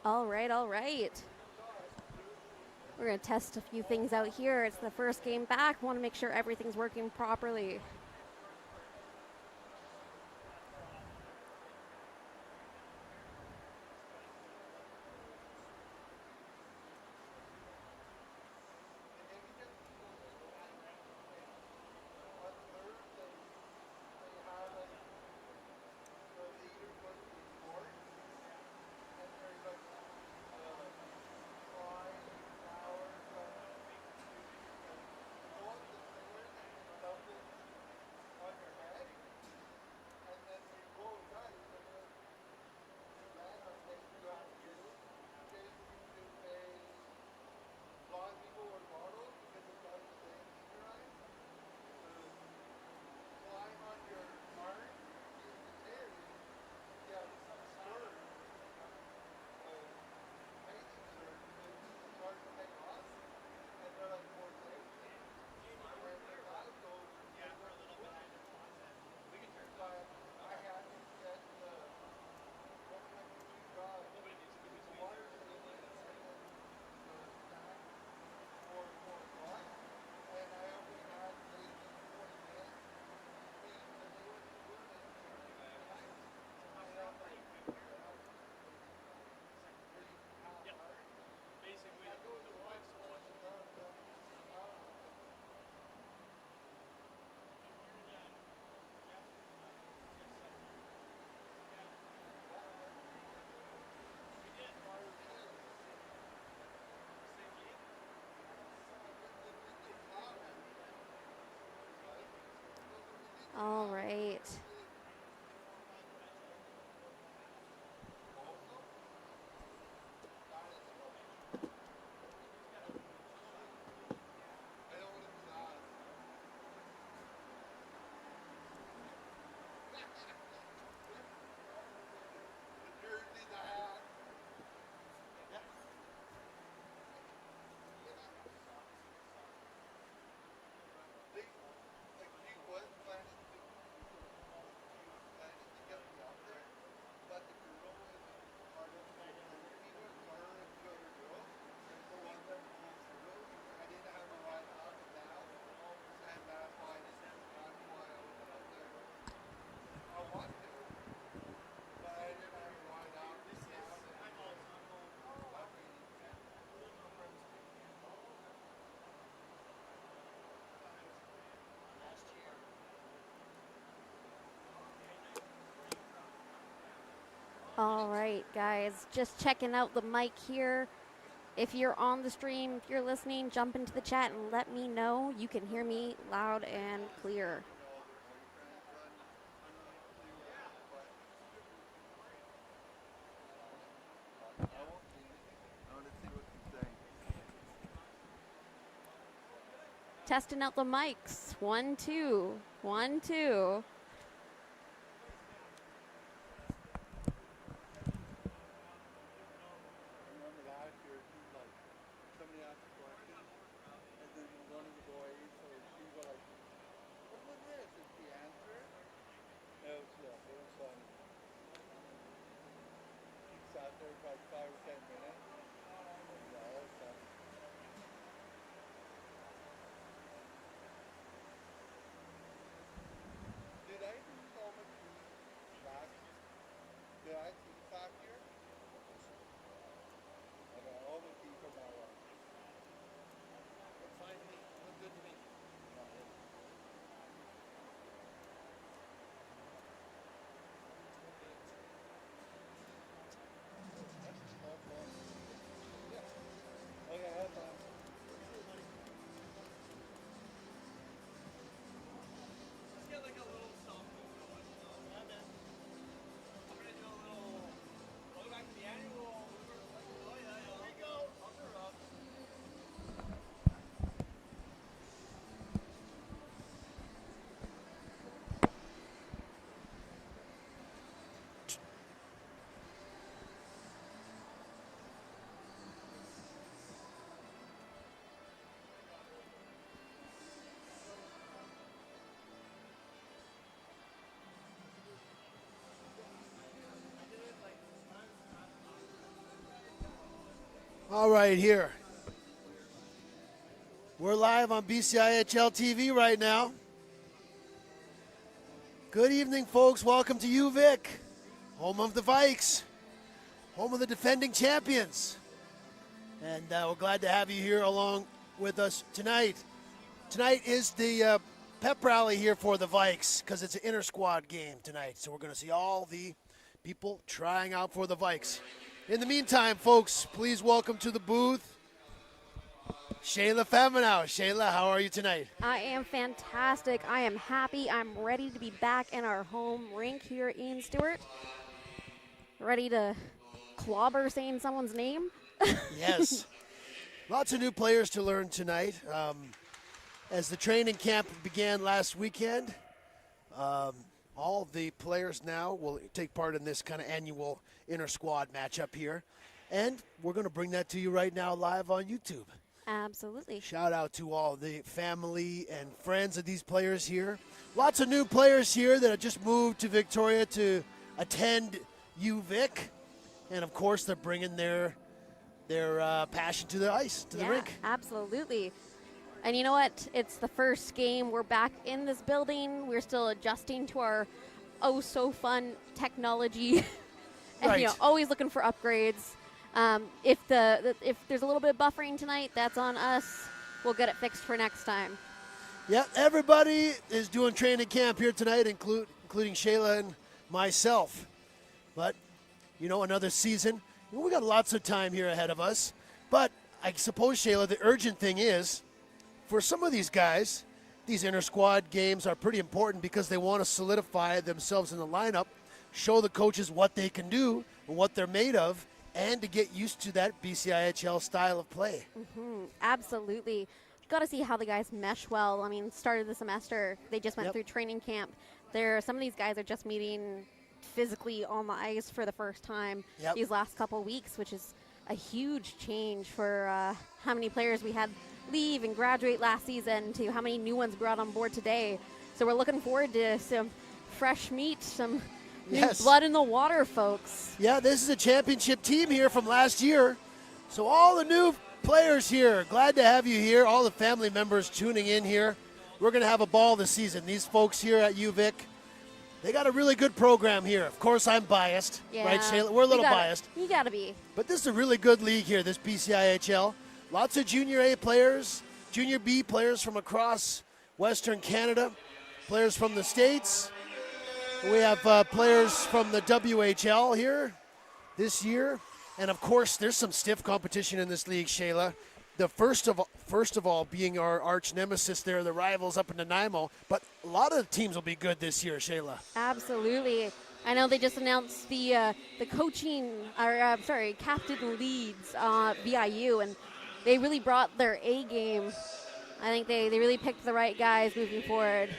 All right, all right. We're going to test a few things out here. It's the first game back. Want to make sure everything's working properly. All right. All right, guys, just checking out the mic here. If you're on the stream, if you're listening, jump into the chat and let me know you can hear me loud and clear. Testing out the mics. 1, 2, 1, 2. All right, here. We're live on BCIHL TV right now. Good evening, folks. Welcome to UVic, home of the Vikes, home of the defending champions. And we're glad to have you here along with us tonight. Tonight is the pep rally here for the Vikes because it's an inter-squad game tonight. So we're going to see all the people trying out for the Vikes. In the meantime, folks, please welcome to the booth, Shayla Feminow. Shayla, how are you tonight? I am fantastic. I am happy. I'm ready to be back in our home rink here in Stewart. Ready to clobber saying someone's name. Yes. Lots of new players to learn tonight. As the training camp began last weekend, all of the players now will take part in this kind of annual inter-squad matchup here. And we're going to bring that to you right now live on YouTube. Absolutely. Shout out to all the family and friends of these players here. Lots of new players here that have just moved to Victoria to attend UVic. And, of course, they're bringing their passion to the ice, to the rink. Absolutely. And you know what? It's the first game. We're back in this building. We're still adjusting to our oh-so-fun technology. And, Right. Always looking for upgrades. If there's a little bit of buffering tonight, that's on us. We'll get it fixed for next time. Yeah, everybody is doing training camp here tonight, including Shayla and myself. But, another season. We got lots of time here ahead of us. But I suppose, Shayla, the urgent thing is, for some of these guys, these inter-squad games are pretty important because they want to solidify themselves in the lineup, show the coaches what they can do and what they're made of, and to get used to that BCIHL style of play. Mm-hmm. Absolutely. Got to see how the guys mesh well. I mean, started the semester, they just went through training camp. Some of these guys are just meeting physically on the ice for the first time these last couple weeks, which is a huge change for how many players we had leave and graduate last season to how many new ones brought on board today. So we're looking forward to some fresh meat, some new blood in the water, folks. Yeah, this is a championship team here from last year. So all the new players here, glad to have you here. All the family members tuning in here. We're going to have a ball this season. These folks here at UVic, they got a really good program here. Of course, I'm biased, right, Shayla? We're a little biased. You got to be. But this is a really good league here, this BCIHL. Lots of Junior A players, Junior B players from across Western Canada, players from the States. We have players from the WHL here this year. And, of course, there's some stiff competition in this league, Shayla. The first of all being our arch nemesis there, the rivals up in Nanaimo. But a lot of the teams will be good this year, Shayla. Absolutely. I know they just announced the coaching, captain leads VIU, and they really brought their A game. I think they really picked the right guys moving forward.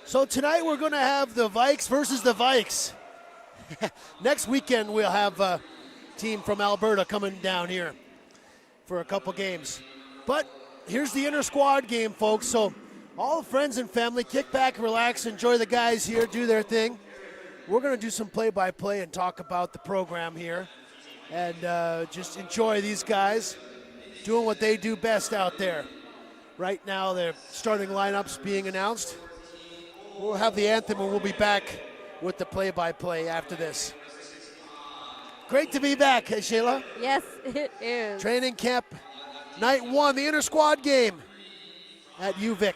So tonight we're going to have the Vikes versus the Vikes. Next weekend we'll have a team from Alberta coming down here for a couple games. But here's the inter-squad game, folks. So all friends and family, kick back, relax, enjoy the guys here, do their thing. We're going to do some play-by-play and talk about the program here. And just enjoy these guys doing what they do best out there. Right now, their starting lineups being announced. We'll have the anthem, and we'll be back with the play-by-play after this. Great to be back, hey, Shayla? Yes, it is. Training camp, night one, the inter-squad game at UVic.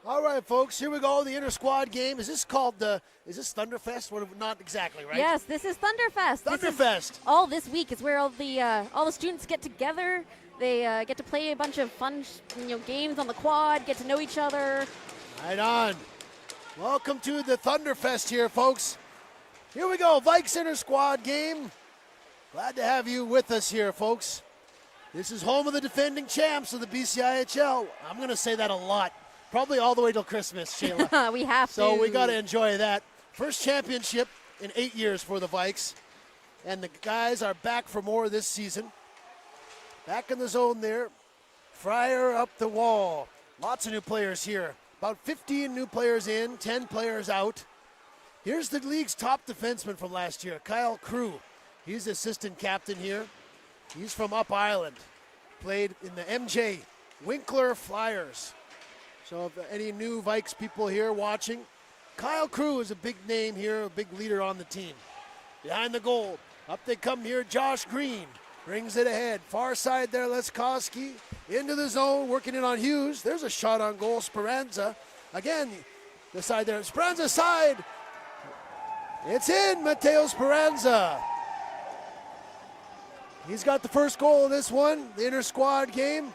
All right, folks, here we go, the inter-squad game. Is this called is this Thunderfest? Not exactly, right? Yes, this is Thunderfest. Thunderfest. All this week is where all the students get together. They get to play a bunch of fun games on the quad, get to know each other. Right on. Welcome to the Thunderfest here, folks. Here we go, Vikes inter-squad game. Glad to have you with us here, folks. This is home of the defending champs of the BCIHL. I'm going to say that a lot. Probably all the way till Christmas, Shayla. We have to. So we got to enjoy that. First championship in 8 years for the Vikes. And the guys are back for more this season. Back in the zone there. Fryer up the wall. Lots of new players here. About 15 new players in, 10 players out. Here's the league's top defenseman from last year, Kyle Crew. He's the assistant captain here. He's from Up Island. Played in the MJ Winkler Flyers. So if any new Vikes people here watching, Kyle Crew is a big name here, a big leader on the team. Behind the goal, up they come here, Josh Green. Brings it ahead. Far side there, Leskowski. Into the zone, working it on Hughes. There's a shot on goal, Speranza. Again, the side there, Speranza side. It's in, Mateo Speranza. He's got the first goal of this one, the inter-squad game.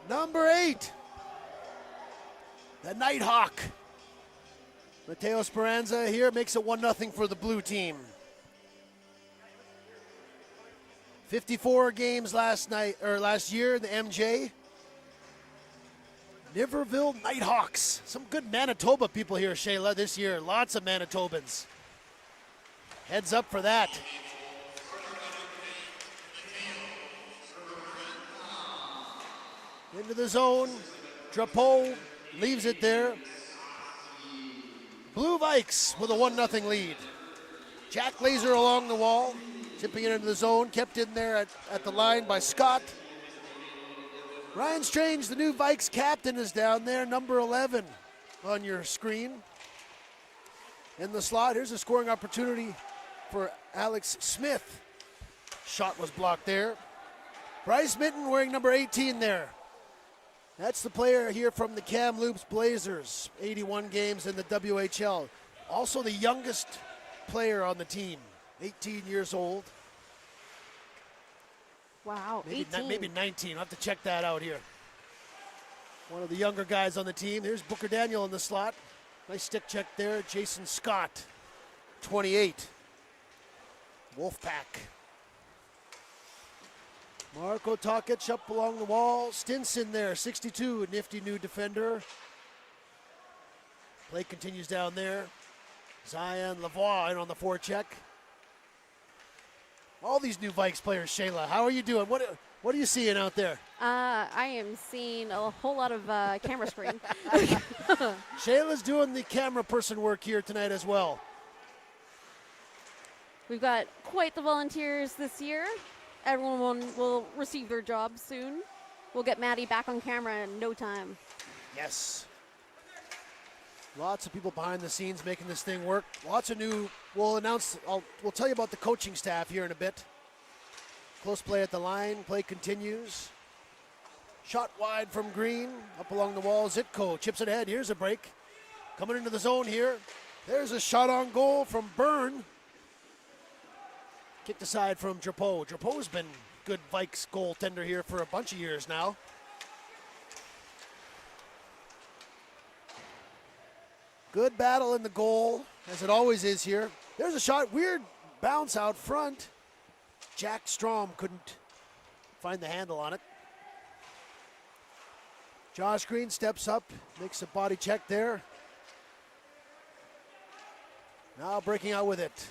Number 8, the Nighthawk. Mateo Speranza here makes it 1-0 for the blue team. 54 games last year in the MJ. Niverville Nighthawks. Some good Manitoba people here, Shayla, this year. Lots of Manitobans. Heads up for that. Into the zone. Drapeau leaves it there. Blue Vikes with a 1-0 lead. Jack Laser along the wall. Tipping it into the zone, kept in there at the line by Scott. Ryan Strange, the new Vikes captain, is down there, number 11 on your screen. In the slot, here's a scoring opportunity for Alex Smith. Shot was blocked there. Bryce Minton wearing number 18 there. That's the player here from the Kamloops Blazers, 81 games in the WHL. Also the youngest player on the team. 18 years old. Wow, maybe 18. Maybe 19. I'll have to check that out here. One of the younger guys on the team. Here's Booker Daniel in the slot. Nice stick check there. Jason Scott, 28. Wolfpack. Marko Tokic up along the wall. Stinson there, 62, a nifty new defender. Play continues down there. Zion Lavoie in on the forecheck. All these new Vikes players, Shayla, how are you doing? What are you seeing out there? I am seeing a whole lot of camera screen. Shayla's doing the camera person work here tonight as well. We've got quite the volunteers this year. Everyone will receive their jobs soon. We'll get Maddie back on camera in no time. Yes. Lots of people behind the scenes making this thing work. Lots of new, we'll tell you about the coaching staff here in a bit. Close play at the line, play continues. Shot wide from Green, up along the wall, Zitko chips it ahead, here's a break. Coming into the zone here. There's a shot on goal from Byrne. Kicked aside from Drapeau. Drapeau's been good Vikes goaltender here for a bunch of years now. Good battle in the goal, as it always is here. There's a shot, weird bounce out front. Jack Strom couldn't find the handle on it. Josh Green steps up, makes a body check there. Now breaking out with it.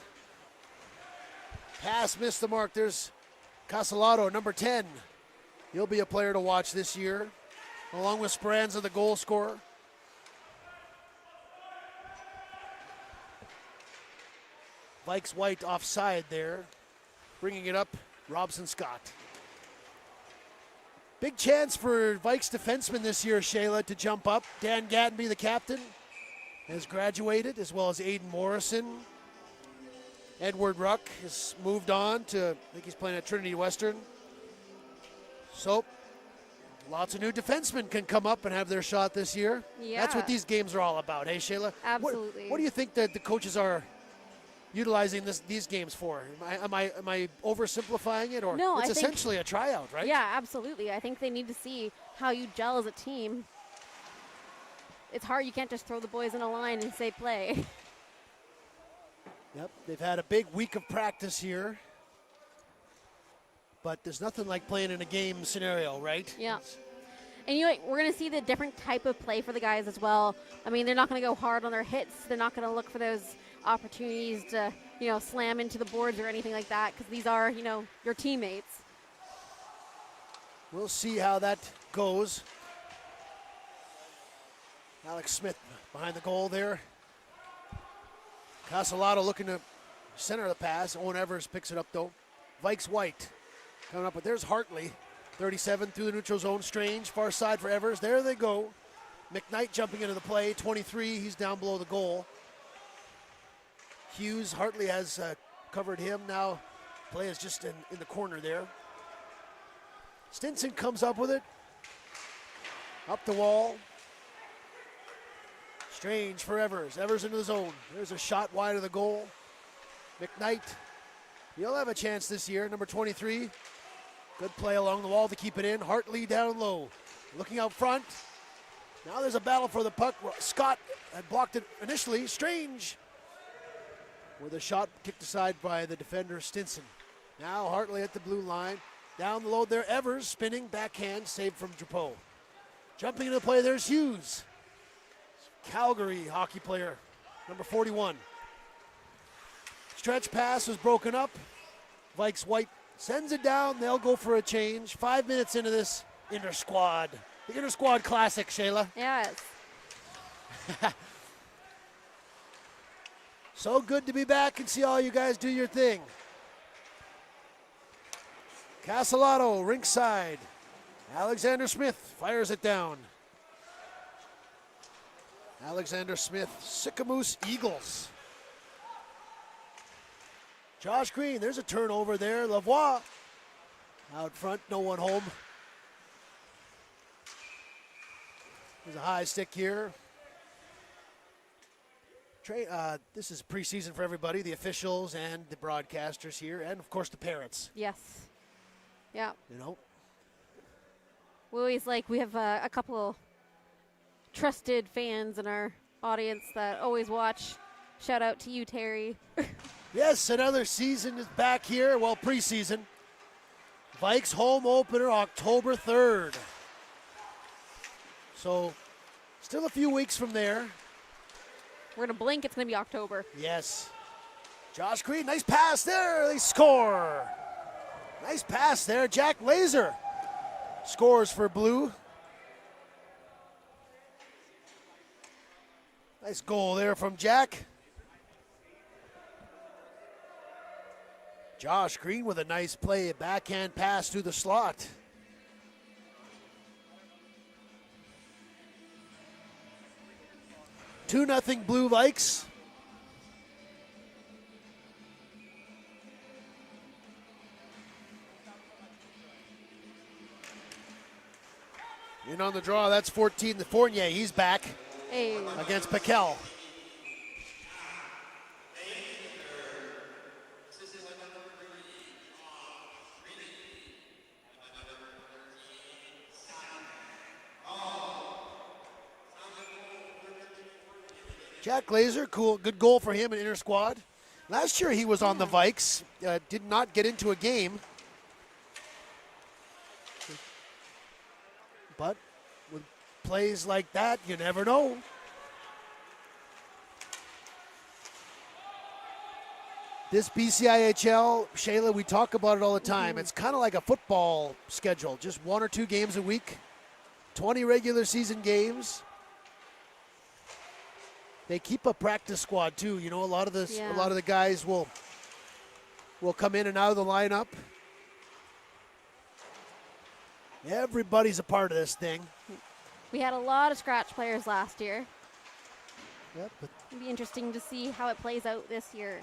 Pass missed the mark. There's Casalado, number 10. He'll be a player to watch this year, along with Speranza, the goal scorer. Vikes White offside there. Bringing it up, Robson Scott. Big chance for Vikes defensemen this year, Shayla, to jump up. Dan Gattenby, the captain, has graduated, as well as Aiden Morrison. Edward Ruck has moved on to, I think he's playing at Trinity Western. So, lots of new defensemen can come up and have their shot this year. Yeah. That's what these games are all about, hey, Shayla? Absolutely. What do you think that the coaches are utilizing these games for? Am I oversimplifying it, or no, it's essentially a tryout, right? Yeah, absolutely. I think they need to see how you gel as a team. It's hard. You can't just throw the boys in a line and say play. Yep, they've had a big week of practice here. But there's nothing like playing in a game scenario, right? Yeah. And we're going to see the different type of play for the guys as well. I mean, they're not going to go hard on their hits. They're not going to look for those opportunities to, slam into the boards or anything like that, because these are, your teammates. We'll see how that goes. Alex Smith behind the goal there. Castellato looking to center the pass. Owen Evers picks it up, though. Vikes White coming up, but there's Hartley. 37 through the neutral zone. Strange, far side for Evers. There they go. McKnight jumping into the play. 23, he's down below the goal. Hughes, Hartley has covered him. Now play is just in the corner there. Stinson comes up with it. Up the wall. Strange for Evers. Evers into the zone. There's a shot wide of the goal. McKnight, he'll have a chance this year. Number 23. Good play along the wall to keep it in. Hartley down low. Looking out front. Now there's a battle for the puck. Scott had blocked it initially. Strange. With a shot kicked aside by the defender Stinson. Now Hartley at the blue line. Down the low there. Evers spinning. Backhand. Saved from Drapeau. Jumping into the play. There's Hughes. Calgary hockey player. Number 41. Stretch pass was broken up. Vikes White sends it down. They'll go for a change. 5 minutes into this inter-squad. The inter-squad classic, Shayla. Yes. So good to be back and see all you guys do your thing. Castellato, rinkside. Alexander Smith fires it down. Alexander Smith, Sicamous Eagles. Josh Green, there's a turnover there. Lavoie out front, no one home. There's a high stick here. This is preseason for everybody, the officials and the broadcasters here, and of course the parents. Yes. Yeah. We have a couple of trusted fans in our audience that always watch. Shout out to you, Terry. Yes, another season is back here. Well, preseason. Vikes home opener October 3rd. So, still a few weeks from there. We're going to blink, it's going to be October. Yes. Josh Green, nice pass there. They score. Nice pass there. Jack Laser scores for Blue. Nice goal there from Jack. Josh Green with a nice play, a backhand pass through the slot. Two 2-0 Blue Vikes. In on the draw, that's 14. The Fournier, he's back against Paquel. Jack Glazer, cool, good goal for him in inter-squad. Last year he was on the Vikes, did not get into a game. But with plays like that, you never know. This BCIHL, Shayla, we talk about it all the time. It's kind of like a football schedule, just 1 or 2 games a week, 20 regular season games. They keep a practice squad too. You know, a lot of the guys will come in and out of the lineup. Everybody's a part of this thing. We had a lot of scratch players last year. Yep. It'll be interesting to see how it plays out this year.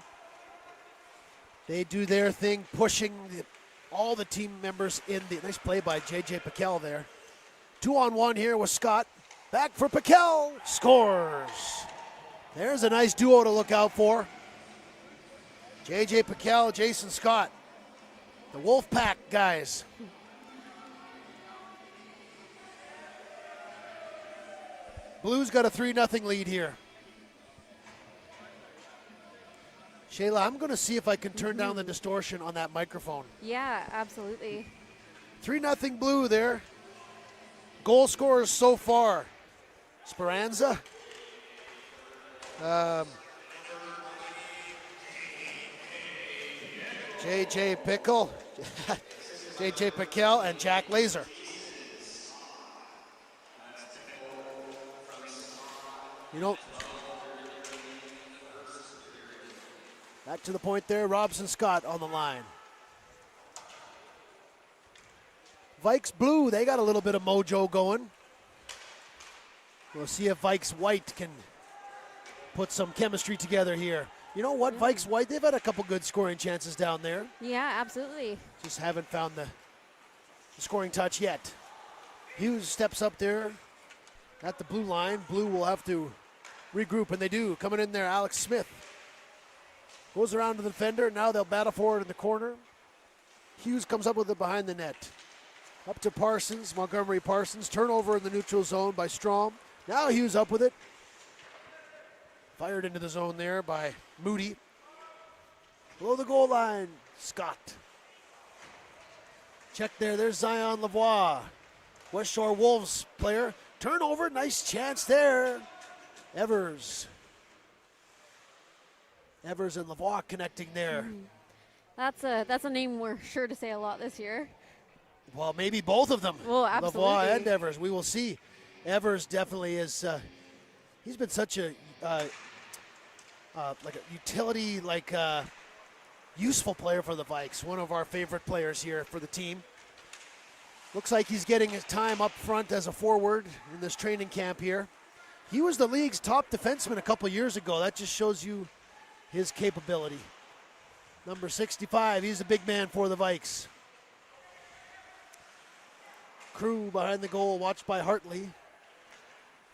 They do their thing, pushing all the team members in. Nice play by J.J. Paquel there. 2-on-1 here with Scott. Back for Paquel. Scores. There's a nice duo to look out for. J.J. Paquel, Jason Scott. The Wolf Pack guys. Blues got a 3-0 lead here. Shayla, I'm going to see if I can turn down the distortion on that microphone. Yeah, absolutely. 3-0 Blue there. Goal scorers so far. Speranza. J.J. Pickle. J.J. Pickell and Jack Laser. You know, back to the point there, Robson Scott on the line. Vikes Blue, they got a little bit of mojo going. We'll see if Vikes White can put some chemistry together here. You know what, Vikes White, they've had a couple good scoring chances down there. Yeah, absolutely. Just haven't found the scoring touch yet. Hughes steps up there at the blue line. Blue will have to regroup, and they do. Coming in there, Alex Smith. Goes around to the defender. Now they'll battle forward in the corner. Hughes comes up with it behind the net. Up to Parsons, Montgomery Parsons. Turnover in the neutral zone by Strom. Now Hughes up with it. Fired into the zone there by Moody. Below the goal line, Scott. Check there, there's Zion Lavoie. West Shore Wolves player. Turnover, nice chance there. Evers and Lavoie connecting there. That's a name we're sure to say a lot this year. Well, maybe both of them. Well, absolutely. Lavoie and Evers. We will see. Evers definitely is. He's been such a like a utility, useful player for the Vikes. One of our favorite players here for the team. Looks like he's getting his time up front as a forward in this training camp here. He was the league's top defenseman a couple years ago. That just shows you his capability. Number 65, he's a big man for the Vikes. Crew behind the goal, watched by Hartley.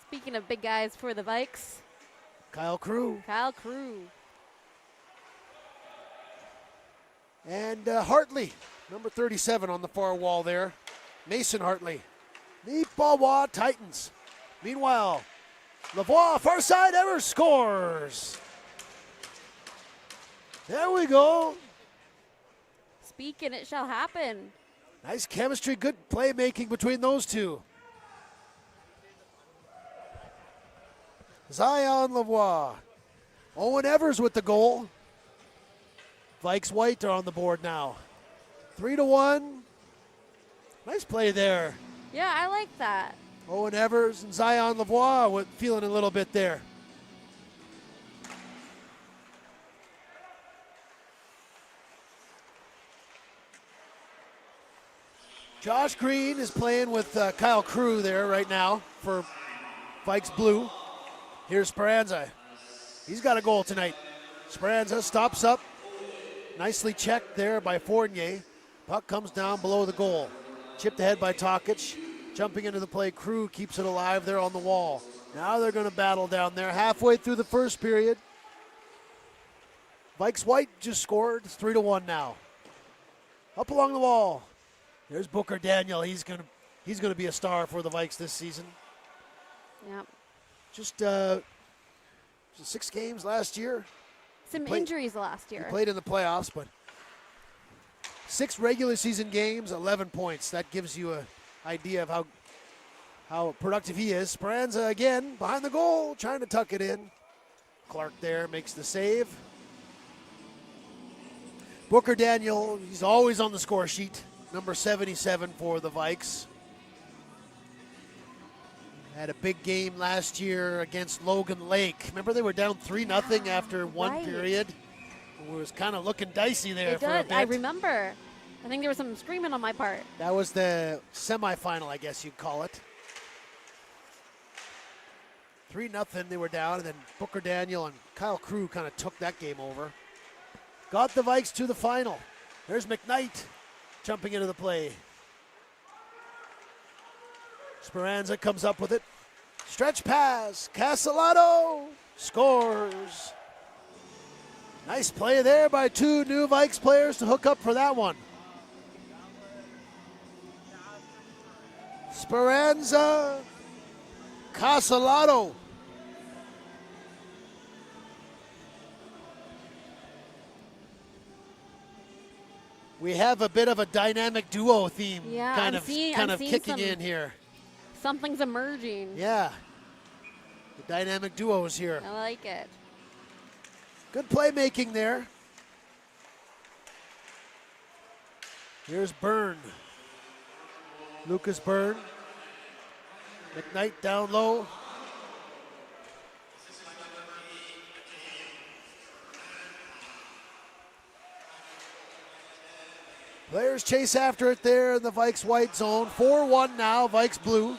Speaking of big guys for the Vikes, Kyle Crew. And Hartley, number 37 on the far wall there. Mason Hartley. The Bawa Titans. Meanwhile, Lavoie, far side, Evers scores. There we go. Speak and it shall happen. Nice chemistry, good playmaking between those two. Zion Lavoie. Owen Evers with the goal. Vikes White are on the board now. 3-1. Nice play there. Yeah, I like that. Owen Evers and Zion Lavoie feeling a little bit there. Josh Green is playing with Kyle Crew there right now for Vikes Blue. Here's Speranza. He's got a goal tonight. Speranza stops up. Nicely checked there by Fournier. Puck comes down below the goal. Chipped ahead by Tokic. Jumping into the play, Crew keeps it alive there on the wall. Now they're going to battle down there halfway through the first period. Vikes White just scored. It's 3-1 now. Up along the wall. There's Booker Daniel. He's going to be a star for the Vikes this season. Yep. Just 6 games last year. Some injuries last year. He played in the playoffs, but 6 regular season games, 11 points. That gives you an idea of how productive he is. Speranza again behind the goal, trying to tuck it in. Clark there makes the save. Booker Daniel, he's always on the score sheet. Number 77 for the Vikes. Had a big game last year against Logan Lake. Remember they were down 3-0 after one period? It was kind of looking dicey there for a bit. I remember. I think there was some screaming on my part. That was the semifinal, I guess you'd call it. 3-0 they were down, and then Booker Daniel and Kyle Crew kind of took that game over. Got the Vikes to the final. There's McKnight jumping into the play. Speranza comes up with it. Stretch pass. Castellato scores. Nice play there by 2 new Vikes players to hook up for that one. Speranza. Castellato. We have a bit of a dynamic duo theme Yeah, kind of kicking in here. Something's emerging. Yeah. The dynamic duos here. I like it. Good playmaking there. Here's Byrne. Lucas Byrne. McKnight down low. Players chase after it there in the Vikes white zone. 4-1 now, Vikes blue.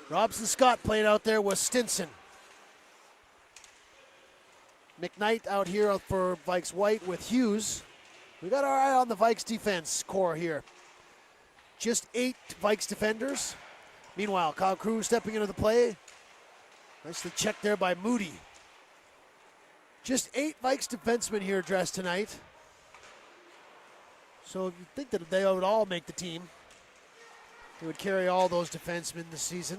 Robson Scott playing out there with Stinson. McKnight out here for Vikes white with Hughes. We got our eye on the Vikes defense core here. Just 8 Vikes defenders. Meanwhile, Kyle Crew stepping into the play. Nicely checked there by Moody. Just 8 Vikes defensemen here dressed tonight. So you'd think that they would all make the team. They would carry all those defensemen this season.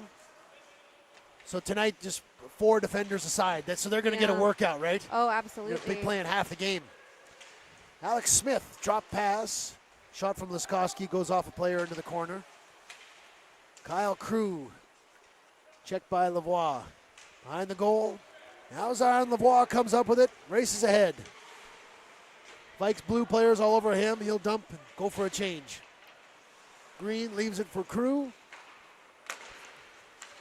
So tonight, just 4 defenders aside. So they're going to get a workout, right? Oh, absolutely. They'll be playing half the game. Alex Smith, drop pass. Shot from Laskowski, goes off a player into the corner. Kyle Crew, checked by Lavoie. Behind the goal. Now Zion Lavoie comes up with it, races ahead. Vikes blue players all over him. He'll dump and go for a change. Green leaves it for Crew.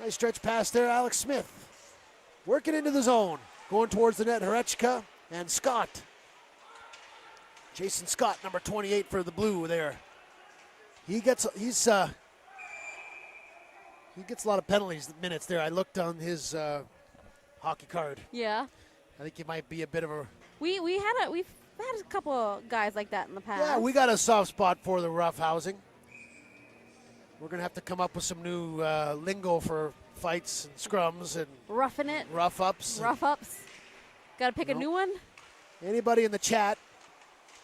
Nice stretch pass there, Alex Smith. Working into the zone. Going towards the net, Hrechka and Scott. Jason Scott, number 28 for the blue there. He gets a lot of penalties minutes there. I looked on his hockey card. Yeah. I think he might be a bit of a. We've had a couple of guys like that in the past. Yeah, we got a soft spot for the rough housing. We're gonna have to come up with some new lingo for fights and scrums and roughing it. Rough ups. Rough ups. Got to pick a new one. Anybody in the chat?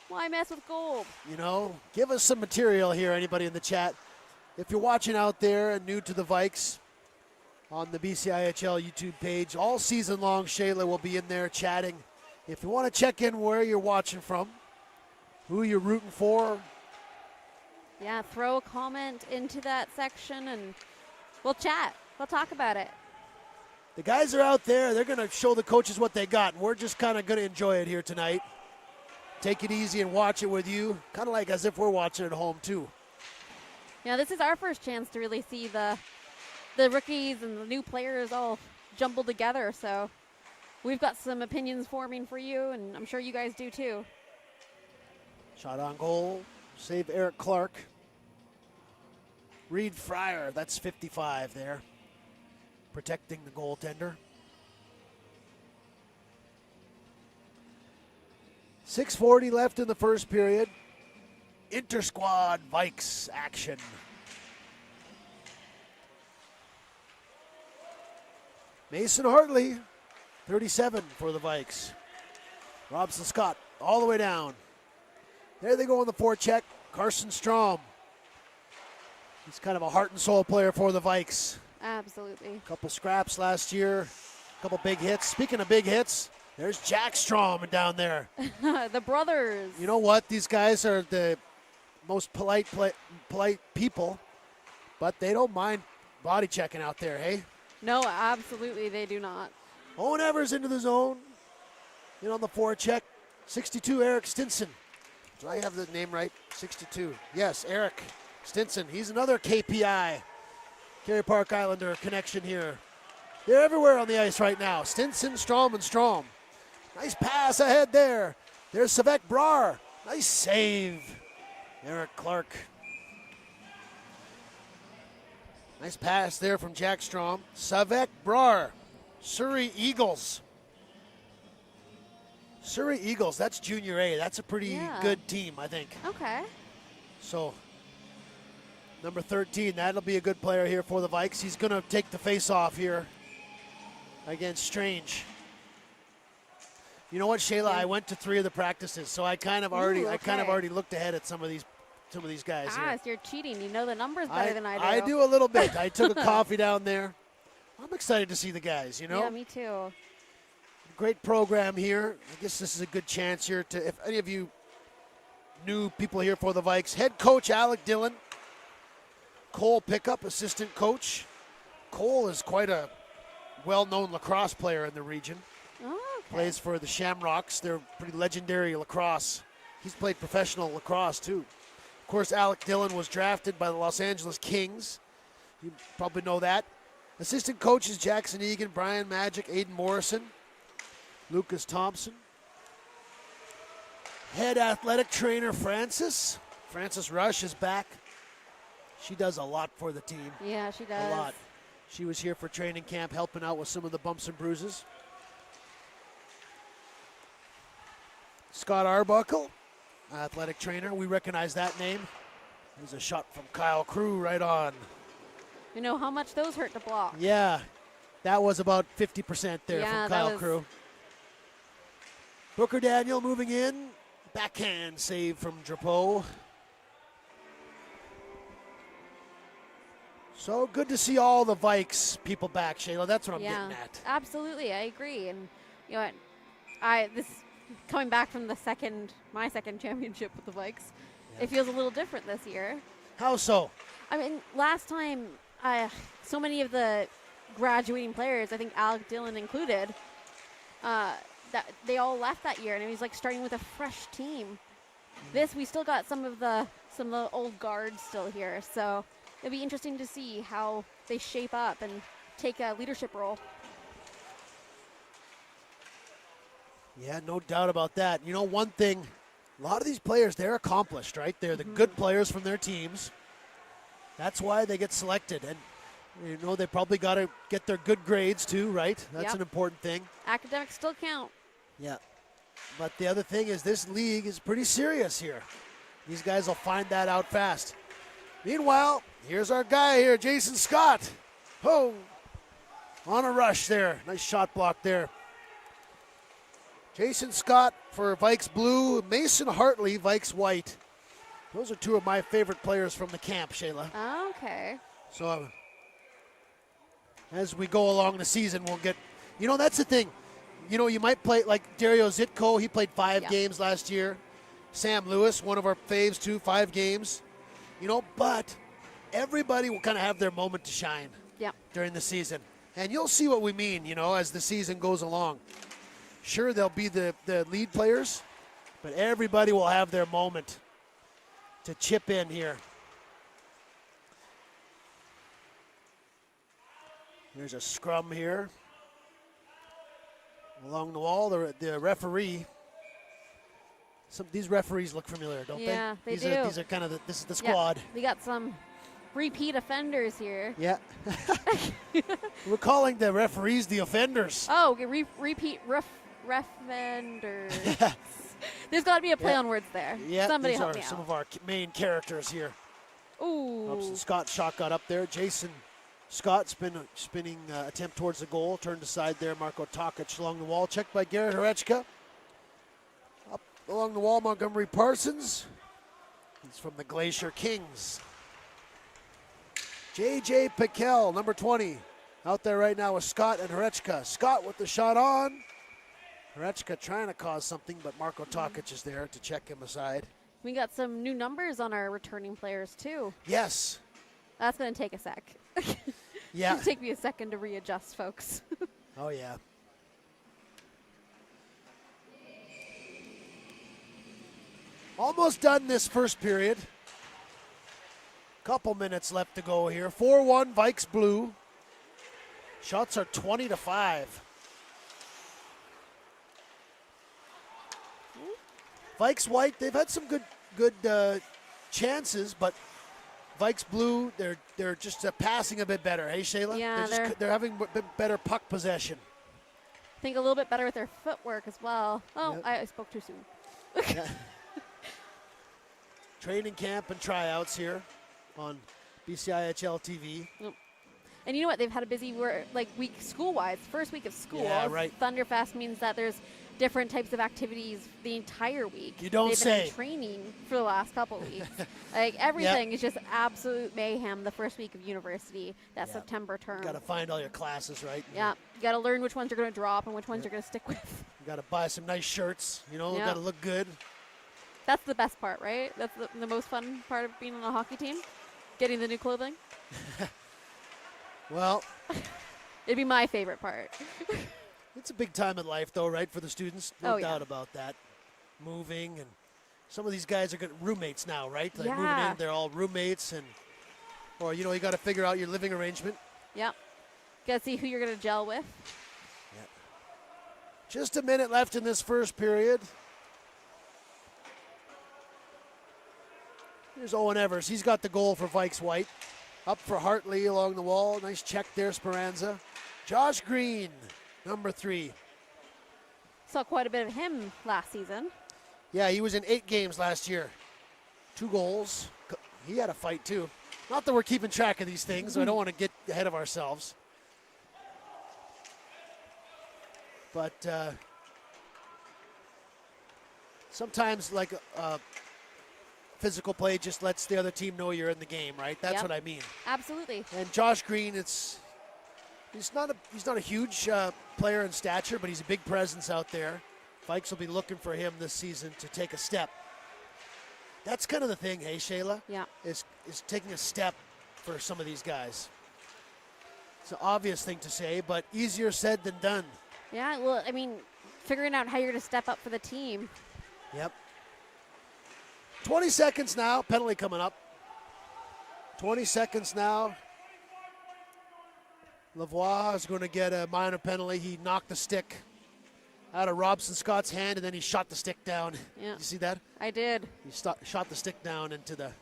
Why mess with gold? Give us some material here, anybody in the chat. If you're watching out there and new to the Vikes on the BCIHL YouTube page, all season long, Shayla will be in there chatting. If you want to check in where you're watching from, who you're rooting for. Yeah, throw a comment into that section and we'll chat. We'll talk about it. The guys are out there. They're going to show the coaches what they got. And we're just kind of going to enjoy it here tonight. Take it easy and watch it with you, kind of like as if we're watching at home too. Yeah, this is our first chance to really see the rookies and the new players all jumbled together. So we've got some opinions forming for you, and I'm sure you guys do too. Shot on goal, save Eric Clark. Reed Fryer, that's 55 there, protecting the goaltender. 6:40 left in the first period. Inter-squad Vikes action. Mason Hartley, 37 for the Vikes. Robson Scott all the way down. There they go on the forecheck. Carson Strom. He's kind of a heart and soul player for the Vikes. Absolutely. A couple scraps last year. A couple big hits. Speaking of big hits, there's Jack Strom down there. The brothers. You know what? These guys are the most polite people, but they don't mind body checking out there, hey? No, absolutely they do not. Owen Evers into the zone. In on the forecheck. 62, Eric Stinson. Do I have the name right? 62. Yes, Eric Stinson. He's another KPI. Kerry Park Islander connection here. They're everywhere on the ice right now. Stinson, Strom, and Strom. Nice pass ahead there. There's Savek Brar. Nice save. Eric Clark. Nice pass there from Jack Strom. Savek Brar. Surrey Eagles. Surrey Eagles, that's Junior A. That's a pretty good team, I think. Okay. So, number 13, that'll be a good player here for the Vikes. He's going to take the face-off here against Strange. You know what, Shayla? I went to 3 of the practices, so I kind of already looked ahead at some of these guys. So you're cheating. You know the numbers better than I do. I do a little bit. I took a coffee down there. I'm excited to see the guys, Yeah, me too. Great program here. I guess this is a good chance here to, if any of you new people here for the Vikes. Head coach Alec Dillon. Cole Pickup, assistant coach. Cole is quite a well-known lacrosse player in the region. Oh, okay. Plays for the Shamrocks. They're pretty legendary lacrosse. He's played professional lacrosse too. Of course, Alec Dillon was drafted by the Los Angeles Kings. You probably know that. Assistant coaches Jackson Egan, Brian Magic, Aiden Morrison, Lucas Thompson. Head athletic trainer Francis Rush is back. She does a lot for the team. Yeah, she does. A lot. She was here for training camp helping out with some of the bumps and bruises. Scott Arbuckle, athletic trainer. We recognize that name. There's a shot from Kyle Crew right on. You know how much those hurt to block. Yeah, that was about 50% there Yeah, from Kyle Crew. Booker Daniel moving in. Backhand save from Drapeau. So good to see all the Vikes people back, Shayla. That's what I'm getting at. Absolutely, I agree. And you know what, this coming back from my second championship with the Vikes, it feels a little different this year. How so? I mean, last time, so many of the graduating players, I think Alec Dillon included, that they all left that year, and it was like starting with a fresh team. This, we still got some of the old guards still here, so it'll be interesting to see how they shape up and take a leadership role. Yeah, no doubt about that. You know, one thing, a lot of these players, they're accomplished, right? They're the good players from their teams. That's why they get selected. And, you know, they probably got to get their good grades too, right? That's an important thing. Academics still count. Yeah. But the other thing is this league is pretty serious here. These guys will find that out fast. Meanwhile, here's our guy here, Jason Scott. Oh, on a rush there. Nice shot block there. Jason Scott for Vikes Blue, Mason Hartley, Vikes White. Those are two of my favorite players from the camp, Shayla. Okay. So as we go along the season, we'll get, you know, that's the thing. You know, you might play like Dario Zitko, he played 5 games last year. Sam Lewis, one of our faves too, 5 games. You know, but everybody will kind of have their moment to shine during the season. And you'll see what we mean, you know, as the season goes along. Sure, they'll be the lead players, but everybody will have their moment to chip in here. There's a scrum here. Along the wall, the referee. These referees look familiar, don't they? Yeah, they do. These are kind of this is the squad. Yeah, we got some repeat offenders here. Yeah. We're calling the referees the offenders. Oh, repeat offenders. There's got to be a play on words there. Yeah, somebody these help are me out. some of our main characters here. Ooh. Scott shot got up there. Jason Scott spinning attempt towards the goal. Turned aside there. Marko Tokic along the wall. Checked by Garrett Horechka. Up along the wall, Montgomery Parsons. He's from the Glacier Kings. J.J. Piquel, number 20. Out there right now with Scott and Horechka. Scott with the shot on. Horechka trying to cause something, but Marko Tokic is there to check him aside. We got some new numbers on our returning players, too. Yes. That's going to take a sec. Yeah. It'll take me a second to readjust, folks. Oh, yeah. Almost done this first period. Couple minutes left to go here. 4-1 Vikes Blue. Shots are 20-5. Vikes White, they've had some good chances, but Vikes Blue, they're just passing a bit better. Hey, Shayla? Yeah, they're having a bit better puck possession. I think a little bit better with their footwork as well. Oh, Yep. I spoke too soon. Yeah. Training camp and tryouts here on BCIHL TV. And you know what? They've had a busy week school-wise. First week of school. Yeah, right. Thunderfest means that there's different types of activities the entire week. You don't They've say. been in training for the last couple of weeks. Like everything is just absolute mayhem the first week of university, that September term. Got to find all your classes, right? Yeah, you got to learn which ones you're going to drop and which ones you're going to stick with. You got to buy some nice shirts, you know, Yeah. got to look good. That's the best part, right? That's the most fun part of being on a hockey team? Getting the new clothing? Well, It'd be my favorite part. it's a big time in life, though, right, for the students? No Oh, yeah. doubt about that. Moving, and some of these guys are good roommates now, right? Like moving Yeah. in, they're all roommates, and or you got to figure out your living arrangement. Yep. Gotta see who you're gonna gel with. Yeah. Just a minute left in this first period. Here's Owen Evers. He's got the goal for Vikes White. Up for Hartley along the wall. Nice check there, Speranza. Josh Green, number 3. Saw quite a bit of him last season. Yeah, he was in 8 games last year. 2 goals. He had a fight, too. Not that we're keeping track of these things. So I don't want to get ahead of ourselves. But sometimes, like, physical play just lets the other team know you're in the game, right? That's Yep. what I mean. Absolutely. And Josh Green, he's not a huge player in stature, but he's a big presence out there. Vikes will be looking for him this season to take a step. That's kind of the thing, hey, Shayla? Yeah. Is taking a step for some of these guys. It's an obvious thing to say, but easier said than done. Yeah, well, I mean, figuring out how you're gonna step up for the team. Yep. 20 seconds now. Penalty coming up. 20 seconds now. Lavoie is going to get a minor penalty. He knocked the stick out of Robson Scott's hand, and then he shot the stick down. Yeah. You see that? I did. He shot the stick down into the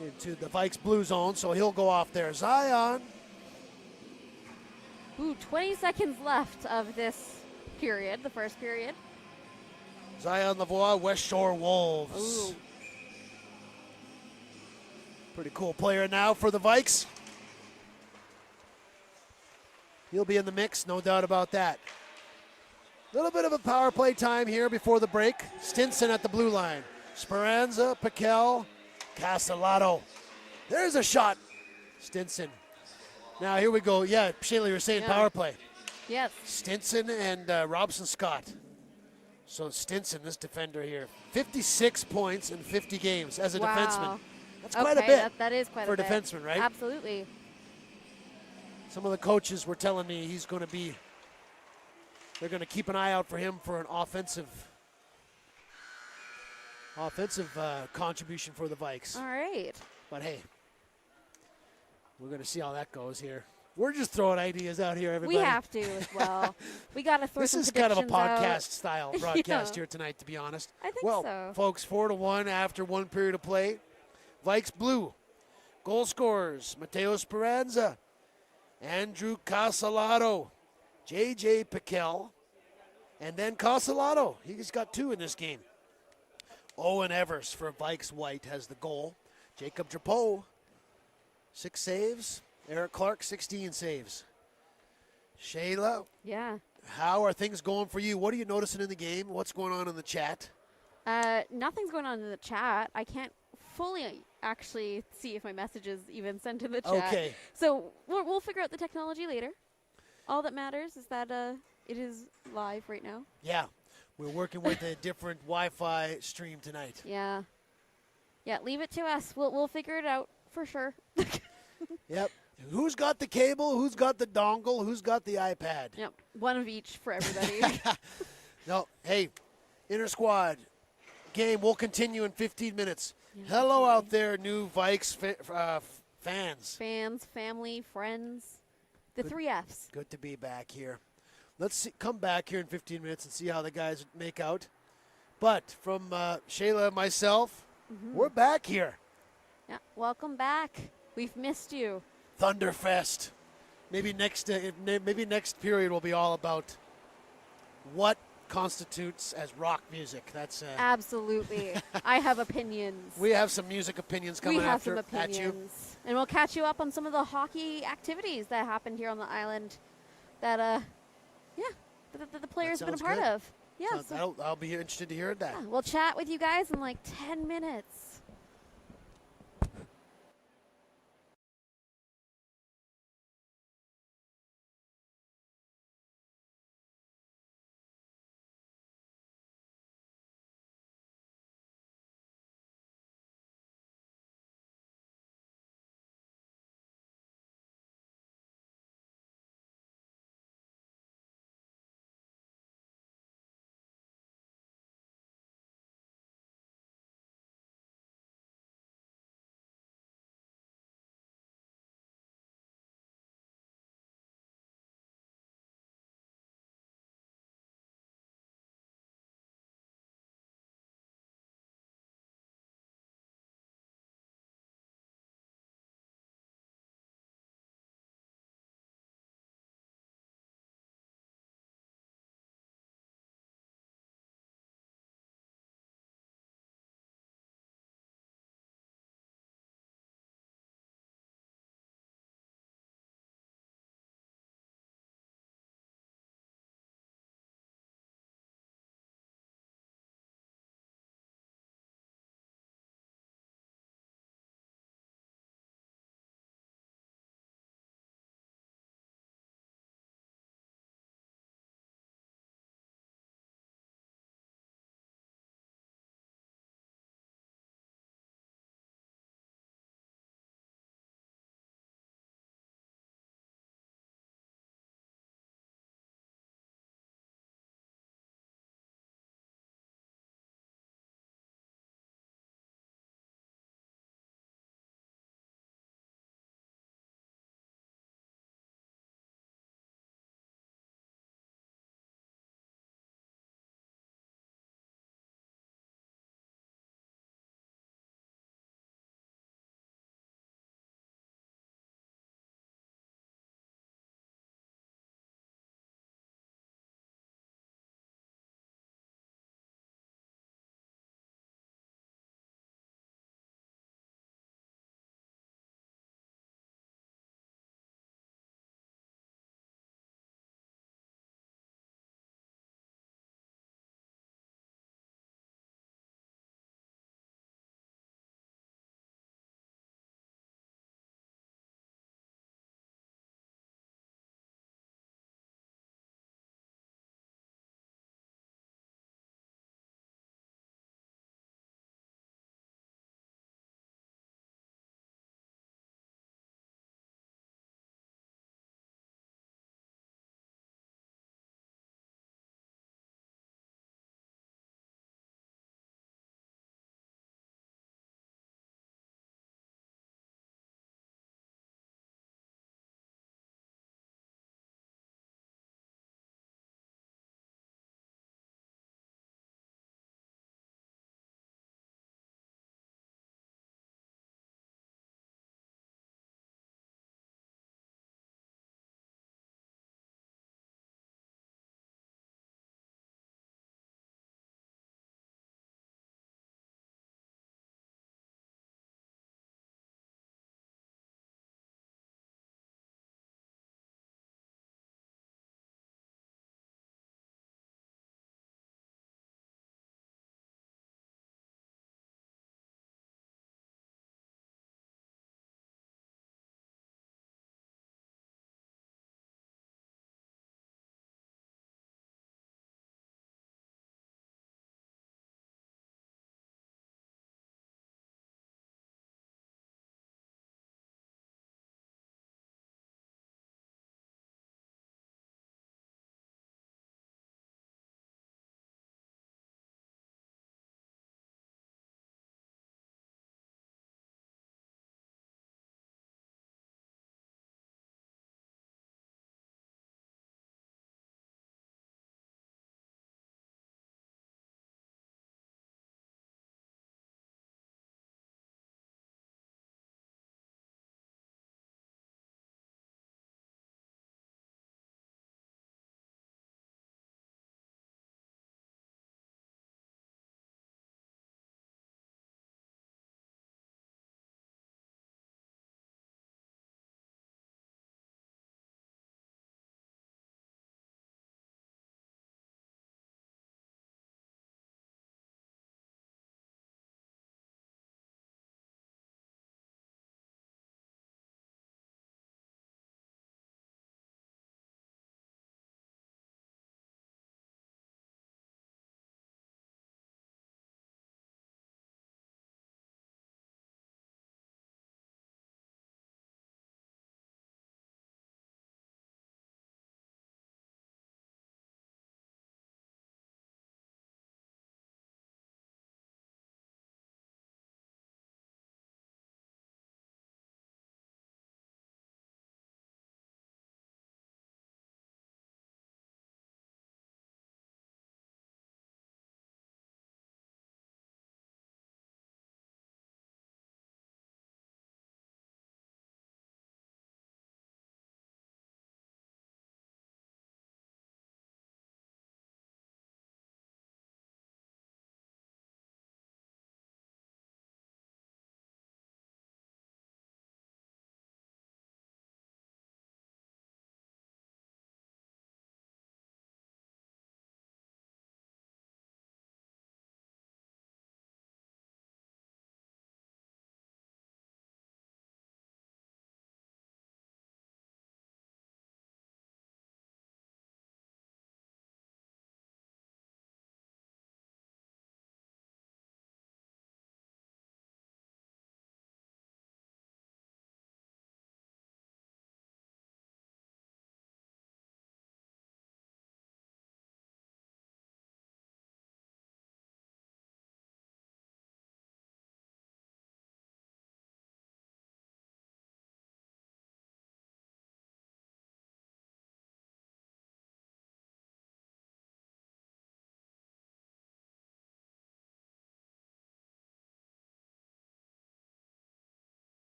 Vikes blue zone, so he'll go off there. Zion. Ooh, 20 seconds left of this period, the first period. Zion Lavoie, West Shore Wolves. Ooh. Pretty cool player now for the Vikes. He'll be in the mix, no doubt about that. Little bit of a power play time here before the break. Stinson at the blue line. Speranza, Piquel, Castellato. There's a shot. Stinson. Now here we go. Yeah, Shayla, you were saying Yeah. power play. Yes. Stinson and Robson Scott. So Stinson, this defender here, 56 points in 50 games as a Wow. defenseman. That's Okay, quite a bit that is quite for a bit. defenseman, right? Absolutely. Some of the coaches were telling me they're going to keep an eye out for him for an offensive contribution for the Vikes. All right. But hey, we're going to see how that goes here. We're just throwing ideas out here, everybody. We have to as well. We got to throw This some is kind of a predictions out. podcast style broadcast Yeah. here tonight, to be honest. I think well, so. folks, 4-1 after one period of play. Vikes blue. Goal scorers, Mateo Speranza, Andrew Castellato, J.J. Piquel, and then Castellato. He's got 2 in this game. Owen Evers for Vikes White has the goal. Jacob Drapeau, 6 saves. Eric Clark, 16 saves. Shayla, Yeah. how are things going for you? What are you noticing in the game? What's going on in the chat? Nothing's going on in the chat. I can't fully actually see if my messages even sent in the chat. Okay. So we'll figure out the technology later. All that matters is that it is live right now. Yeah, we're working with a different Wi-Fi stream tonight. Yeah. Yeah, leave it to us. We'll figure it out for sure. Yep. Who's got the cable? Who's got the dongle? Who's got the iPad? Yep. One of each for everybody. No, hey, inter-squad game will continue in 15 minutes. Hello out there, new Vikes fans. Fans, family, friends. The Good. 3 Fs. Good to be back here. Let's come back here in 15 minutes and see how the guys make out. But from Shayla and myself, we're back here. Yeah. Welcome back. We've missed you. Thunderfest. Maybe next period will be all about what constitutes as rock music. That's Absolutely. I have opinions. we have some music opinions coming We have after some at you. opinions. And we'll catch you up on some of the hockey activities that happened here on the island that the players have been a sounds part good. of. Yeah. So I'll be interested to hear that. We'll chat with you guys in like 10 minutes.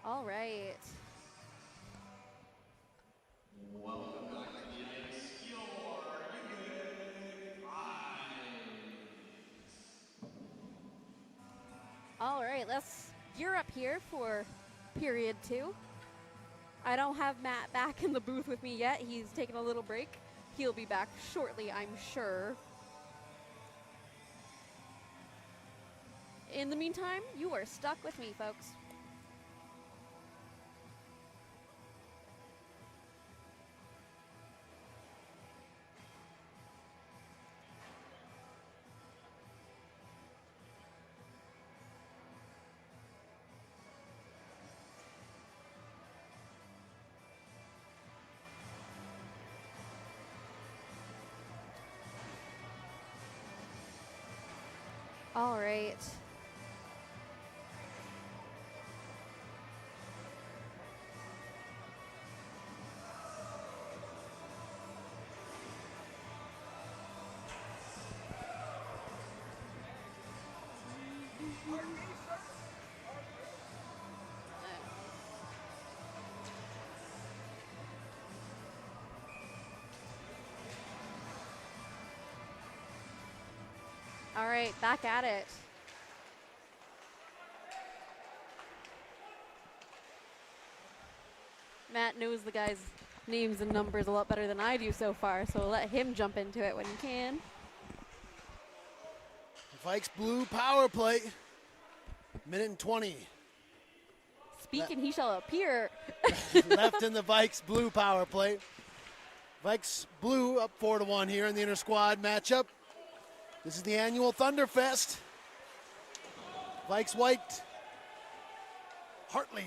All right. All right, let's gear up here for period 2. I don't have Matt back in the booth with me yet. He's taking a little break. He'll be back shortly, I'm sure. In the meantime, you are stuck with me, folks. All right. All right, back at it. Matt knows the guys' names and numbers a lot better than I do so far, so we'll let him jump into it when he can. Vikes blue power play. Minute and 20. Speaking, he shall appear. Left in the Vikes blue power play. Vikes blue up 4-1 here in the inter-squad matchup. This is the annual Thunderfest. Vikes white. Hartley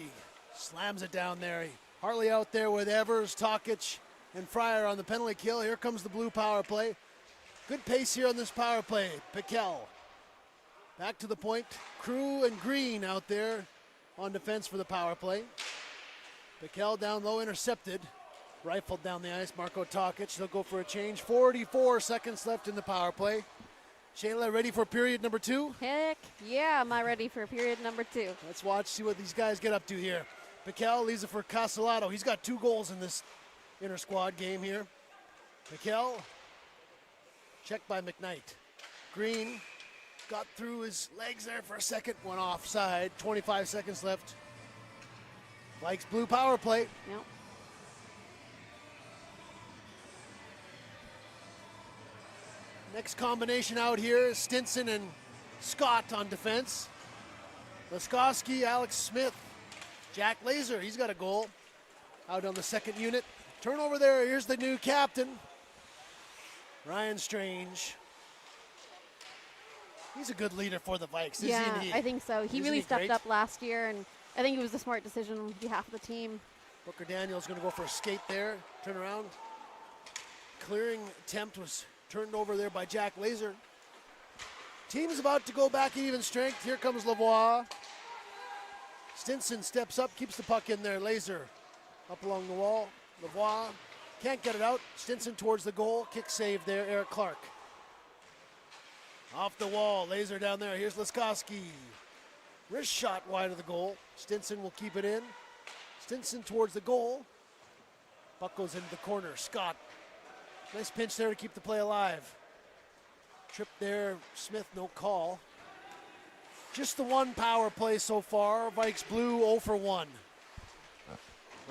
slams it down there. Hartley out there with Evers, Tokic, and Fryer on the penalty kill. Here comes the blue power play. Good pace here on this power play. Piquel back to the point. Crew and Green out there on defense for the power play. Piquel down low, intercepted. Rifled down the ice. Marco Tokic, they'll go for a change. 44 seconds left in the power play. Shayla, ready for period number 2? Heck yeah, am I ready for period number 2. Let's watch, see what these guys get up to here. Piquel leaves it for Castellato. He's got 2 goals in this inter-squad game here. Piquel, checked by McKnight. Green got through his legs there for a second, went offside. 25 seconds left. Vikes blue power play. Yep. Next combination out here is Stinson and Scott on defense. Laskowski, Alex Smith, Jack Laser, he's got a goal out on the second unit. Turnover there, here's the new captain, Ryan Strange. He's a good leader for the Vikes, yeah, isn't he? I think so. He Isn't really he stepped great? up last year, and I think it was a smart decision on behalf of the team. Booker Daniels going to go for a skate there, turn around. Clearing attempt was turned over there by Jack Laser. Team is about to go back at even strength. Here comes Lavoie. Stinson steps up, keeps the puck in there. Laser up along the wall. Lavoie can't get it out. Stinson towards the goal. Kick save there, Eric Clark. Off the wall, Laser down there. Here's Laskowski. Wrist shot wide of the goal. Stinson will keep it in. Stinson towards the goal. Puck goes into the corner. Scott. Nice pinch there to keep the play alive. Trip there, Smith, no call. Just the one power play so far. Vikes blue 0 for 1.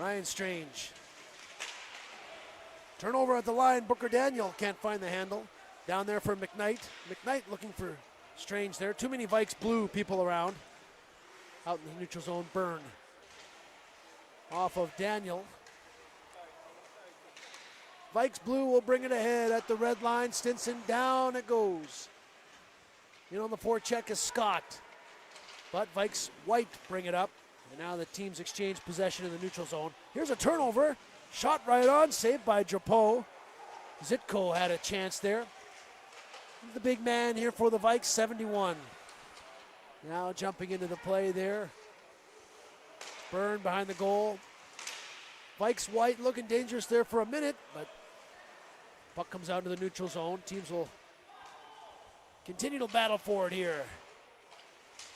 Ryan Strange. Turnover at the line. Booker Daniel can't find the handle. Down there for McKnight. McKnight looking for Strange there. Too many Vikes blue people around. Out in the neutral zone, Byrne. Off of Daniel. Vikes blue will bring it ahead at the red line. Stinson down it goes. In on the forecheck is Scott. But Vikes white bring it up. And now the teams exchange possession in the neutral zone. Here's a turnover. Shot right on, saved by Drapeau. Zitko had a chance there. The big man here for the Vikes, 71. Now jumping into the play there. Byrne behind the goal. Vikes white looking dangerous there for a minute, but puck comes out to the neutral zone. Teams will continue to battle for it here.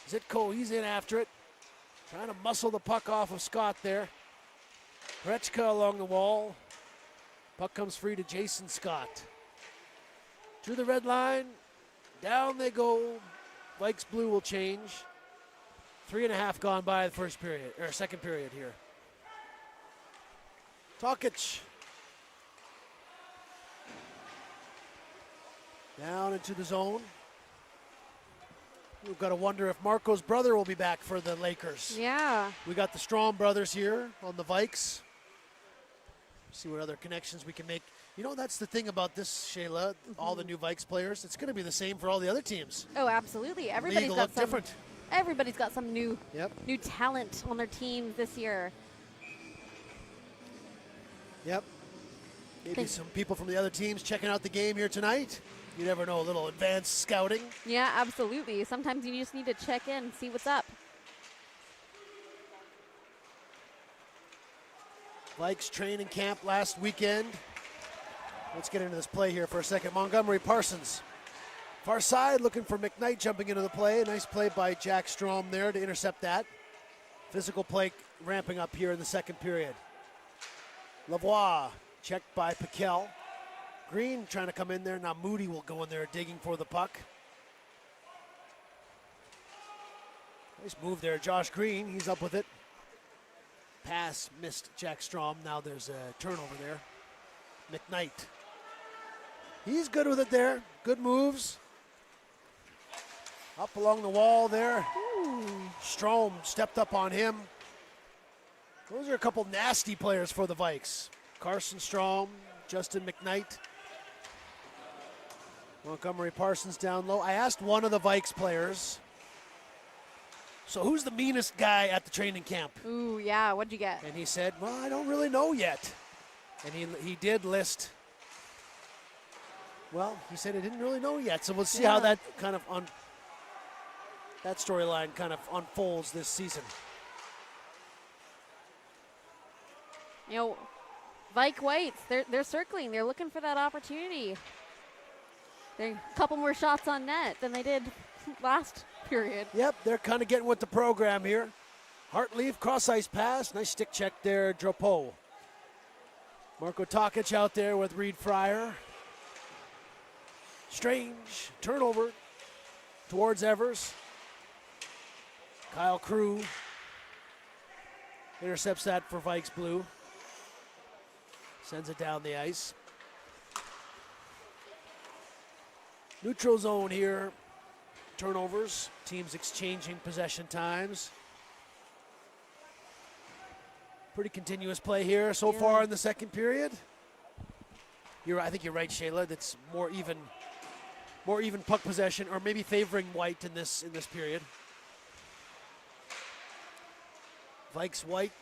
Zitko, he's in after it. Trying to muscle the puck off of Scott there. Hrechka along the wall. Puck comes free to Jason Scott. To the red line. Down they go. Vikes blue will change. 3.5 gone by the first period, or second period here. Tokic. Down into the zone. We've got to wonder if Marco's brother will be back for the Lakers. Yeah. We got the Strom brothers here on the Vikes. See what other connections we can make. You know, that's the thing about this, Shayla, all the new Vikes players. It's going to be the same for all the other teams. Oh, absolutely. Everybody's got some different. Everybody's got some new talent on their team this year. Yep. Maybe some people from the other teams checking out the game here tonight. You never know, a little advanced scouting. Yeah, absolutely. Sometimes you just need to check in, see what's up. Vikes training camp last weekend. Let's get into this play here for a second. Montgomery Parsons. Far side looking for McKnight jumping into the play. Nice play by Jack Strom there to intercept that. Physical play ramping up here in the second period. Lavoie checked by Piquel. Green trying to come in there. Now Moody will go in there digging for the puck. Nice move there. Josh Green, he's up with it. Pass missed Jack Strom. Now there's a turnover there. McKnight. He's good with it there. Good moves. Up along the wall there. Ooh. Strom stepped up on him. Those are a couple nasty players for the Vikes. Carson Strom, Justin McKnight. Montgomery Parsons down low. I asked one of the Vikes players, so who's the meanest guy at the training camp? Ooh, yeah, what'd you get? And he said, well, I don't really know yet. And he did list, well, he said he didn't really know yet. So we'll see how that kind of, that storyline kind of unfolds this season. You know, Vike Whites, they're circling. They're looking for that opportunity. They're a couple more shots on net than they did last period. Yep, they're kind of getting with the program here. Hartleaf, cross-ice pass. Nice stick check there, Dropo. Marco Tokic out there with Reed Fryer. Strange turnover towards Evers. Kyle Crew intercepts that for Vikes Blue. Sends it down the ice. Neutral zone here. Turnovers. Teams exchanging possession times. Pretty continuous play here so far in the second period. I think you're right, Shayla. That's more even puck possession, or maybe favoring White in this period. Vikes White.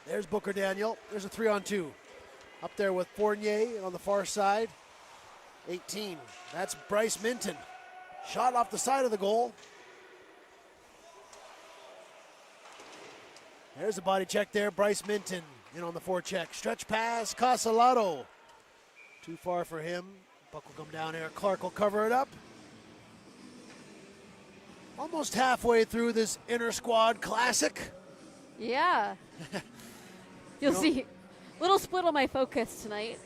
There's Booker Daniel. There's a 3-on-2. Up there with Fournier on the far side. 18. That's Bryce Minton. Shot off the side of the goal. There's a body check there. Bryce Minton in on the forecheck. Stretch pass. Casalado. Too far for him. Puck will come down here. Clark will cover it up. Almost halfway through this inter-squad classic. Yeah. You'll see a little split on my focus tonight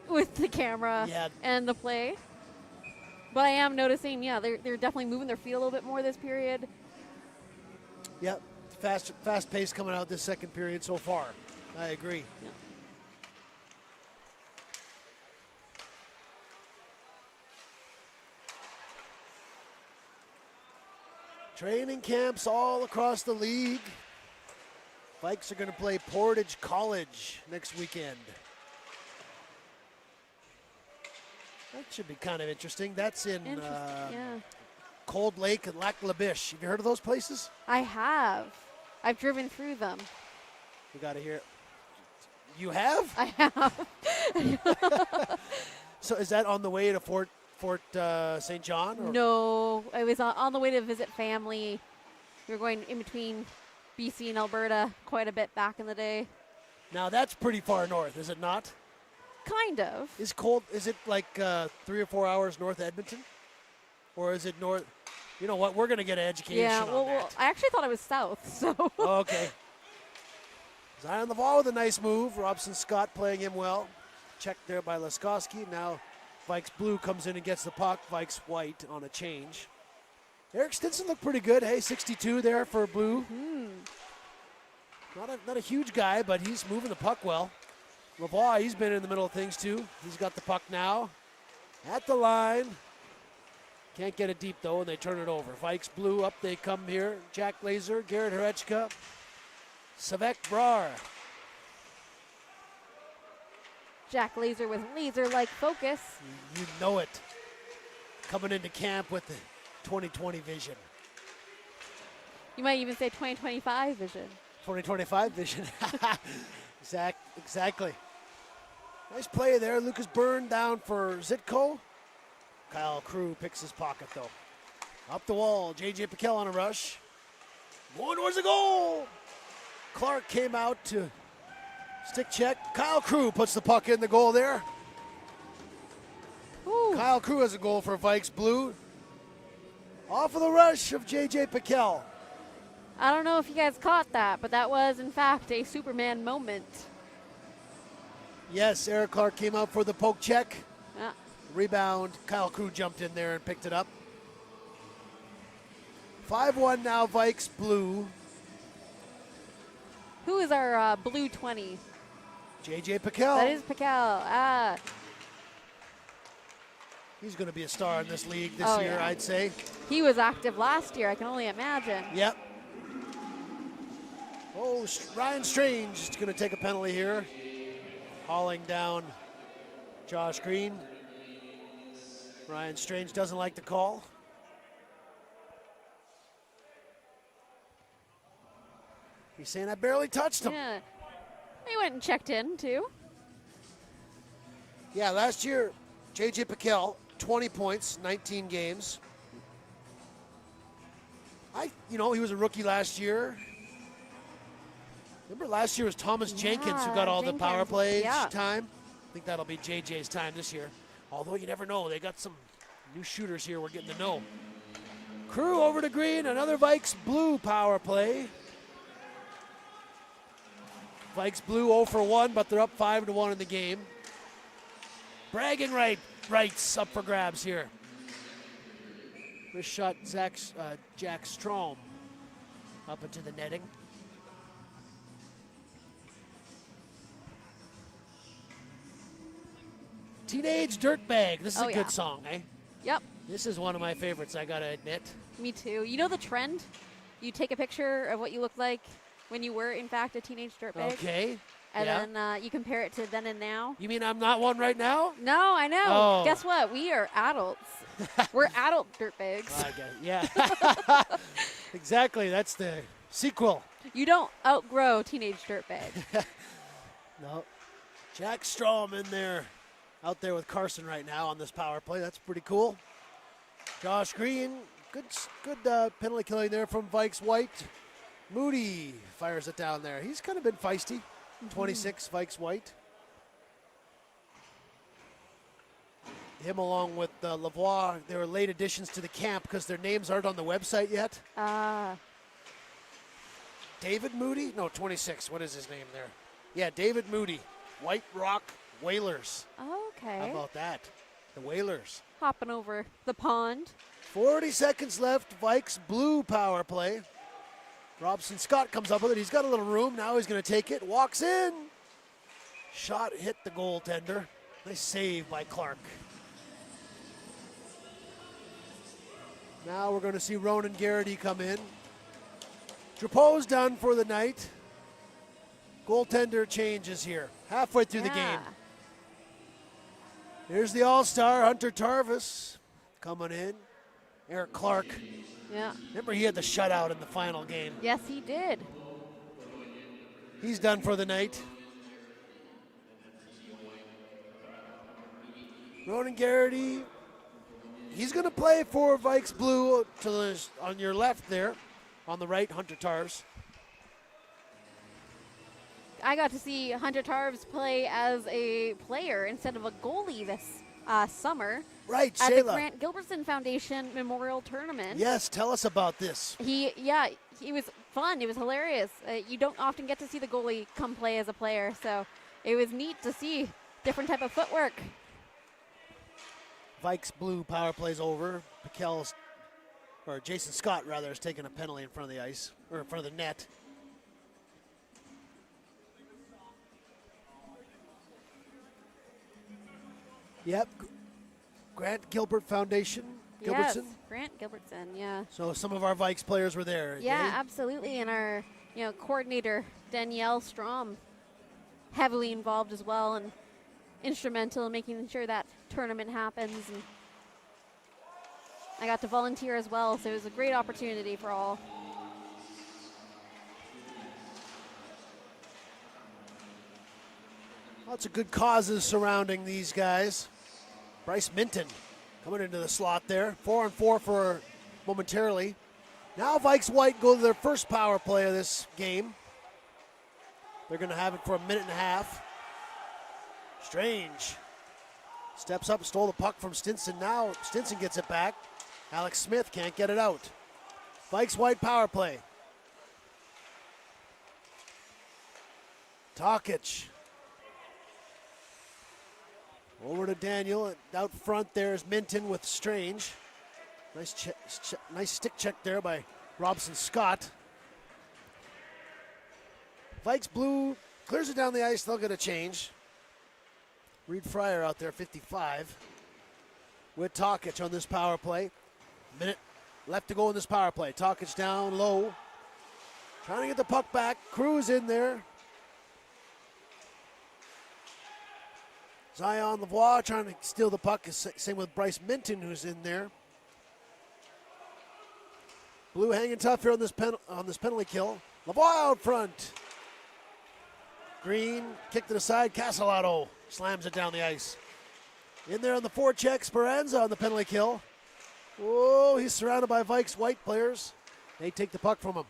with the camera and the play. But I am noticing, they're definitely moving their feet a little bit more this period. Yep, fast pace coming out this second period so far. I agree. Yeah. Training camps all across the league. Vikes are going to play Portage College next weekend. That should be kind of interesting. That's in Cold Lake and Lac La Biche. Have you heard of those places? I have. I've driven through them. You got to hear it. You have? I have. So is that on the way to Fort St. John? Or? No, I was on the way to visit family. We were going in between BC and Alberta quite a bit back in the day. Now that's pretty far north, is it not? Kind of. Is it like 3 or 4 hours north of Edmonton? Or is it north? You know what? We're going to get an education Yeah, on well, that. I actually thought it was south, so. Okay. Zion Laval with a nice move. Robson Scott playing him well. Checked there by Laskowski. Now Vikes Blue comes in and gets the puck. Vikes White on a change. Eric Stinson looked pretty good. Hey, 62 there for Blue. Not a huge guy, but he's moving the puck well. Lavoie, he's been in the middle of things too. He's got the puck now. At the line. Can't get it deep though, and they turn it over. Vikes Blue up, they come here. Jack Laser, Garrett Herechka, Savek Brar. Jack Laser with laser-like focus. You know it. Coming into camp with the 2020 vision. You might even say 2025 vision. 2025 vision. Exactly. Nice play there. Lucas Byrne down for Zitko. Kyle Crew picks his pocket though. Up the wall. J.J. Piquel on a rush. Going towards the goal. Clark came out to stick check. Kyle Crew puts the puck in the goal there. Ooh. Kyle Crew has a goal for Vikes Blue. Off of the rush of J.J. Piquel. I don't know if you guys caught that, but that was, in fact, a Superman moment. Yes, Eric Clark came out for the poke check. Yeah. Rebound. Kyle Crew jumped in there and picked it up. 5-1 now, Vikes Blue. Who is our blue 20? J.J. Piquel. That is Piquel. He's going to be a star in this league this Oh, year, yeah. I'd say. He was active last year, I can only imagine. Yep. Oh, Ryan Strange is going to take a penalty here. Hauling down Josh Green. Ryan Strange doesn't like the call. He's saying I barely touched him. Yeah. He went and checked in, too. Yeah, last year, J.J. Piquel, 20 points, 19 games. He was a rookie last year. Remember last year was Thomas Jenkins who got all the power play time. I think that'll be JJ's time this year. Although you never know, they got some new shooters here we're getting to know. Crew over to Green, another Vikes Blue power play. Vikes Blue 0 for 1, but they're up 5-1 in the game. Bragging rights up for grabs here. This shot, Jack Strom up into the netting. Teenage Dirtbag. This is a good song, eh? Yep. This is one of my favorites, I gotta admit. Me too. You know the trend? You take a picture of what you looked like when you were, in fact, a teenage dirtbag. Okay. And then you compare it to then and now. You mean I'm not one right now? No, I know. Oh. Guess what? We are adults. We're adult dirtbags. I guess, yeah. Exactly. That's the sequel. You don't outgrow teenage dirtbag. No. Jack Strom in there. Out there with Carson right now on this power play. That's pretty cool. Josh Green, good penalty killing there from Vikes White. Moody fires it down there. He's kind of been feisty. 26, Vikes White. Him along with Lavoie, they were late additions to the camp because their names aren't on the website yet. David Moody? No, 26. What is his name there? Yeah, David Moody. White Rock Whalers. Okay. How about that? The Whalers. Hopping over the pond. 40 seconds left. Vikes Blue power play. Robson Scott comes up with it. He's got a little room. Now he's going to take it. Walks in. Shot hit the goaltender. Nice save by Clark. Now we're going to see Ronan Garrity come in. Drapeau's done for the night. Goaltender changes here. Halfway through the game. Here's the all-star, Hunter Tarvis, coming in. Eric Clark. Yeah. Remember he had the shutout in the final game. Yes, he did. He's done for the night. Ronan Garrity, he's going to play for Vikes Blue on your left there. On the right, Hunter Tarvis. I got to see Hunter Tarvis play as a player instead of a goalie this summer. Right, at Shayla. the Grant Gilbertson Foundation Memorial Tournament. Yes, tell us about this. He was fun. It was hilarious. You don't often get to see the goalie come play as a player, so it was neat to see different type of footwork. Vikes blue power plays over. Jason Scott rather, is taking a penalty in front of the ice, or in front of the net. Yep. Grant Gilbert Foundation. Gilbertson. Yes, Grant Gilbertson, yeah. So some of our Vikes players were there. Yeah, absolutely. And our coordinator, Danielle Strom, heavily involved as well and instrumental in making sure that tournament happens. And I got to volunteer as well, so it was a great opportunity for all. Lots of good causes surrounding these guys. Bryce Minton coming into the slot there. 4-on-4 for momentarily. Now Vikes White go to their first power play of this game. They're going to have it for a minute and a half. Strange steps up, stole the puck from Stinson. Now Stinson gets it back. Alex Smith can't get it out. Vikes White power play. Tokic. Over to Daniel. Out front there is Minton with Strange. Nice stick check there by Robson Scott. Vikes blue clears it down the ice. They'll get a change. Reed Fryer out there, 55. With Tokic on this power play. Minute left to go in this power play. Tokic down low. Trying to get the puck back. Cruz in there. Zion Lavoie trying to steal the puck. Same with Bryce Minton, who's in there. Blue hanging tough here on this penalty kill. Lavoie out front. Green kicked it aside. Castellato slams it down the ice. In there on the forecheck, Speranza on the penalty kill. Whoa, he's surrounded by Vikes White players. They take the puck from him.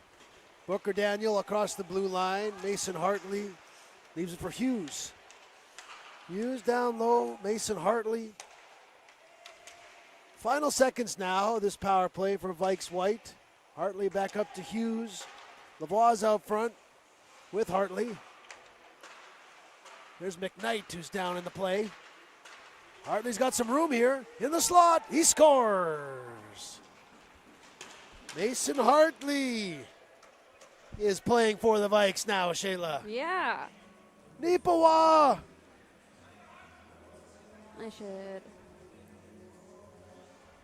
Booker Daniel across the blue line. Mason Hartley leaves it for Hughes. Hughes down low, Mason Hartley. Final seconds now, this power play for Vikes White. Hartley back up to Hughes. Lavoie's out front with Hartley. There's McKnight, who's down in the play. Hartley's got some room here. In the slot, he scores. Mason Hartley is playing for the Vikes now, Shayla. Yeah. Nipawa. I should.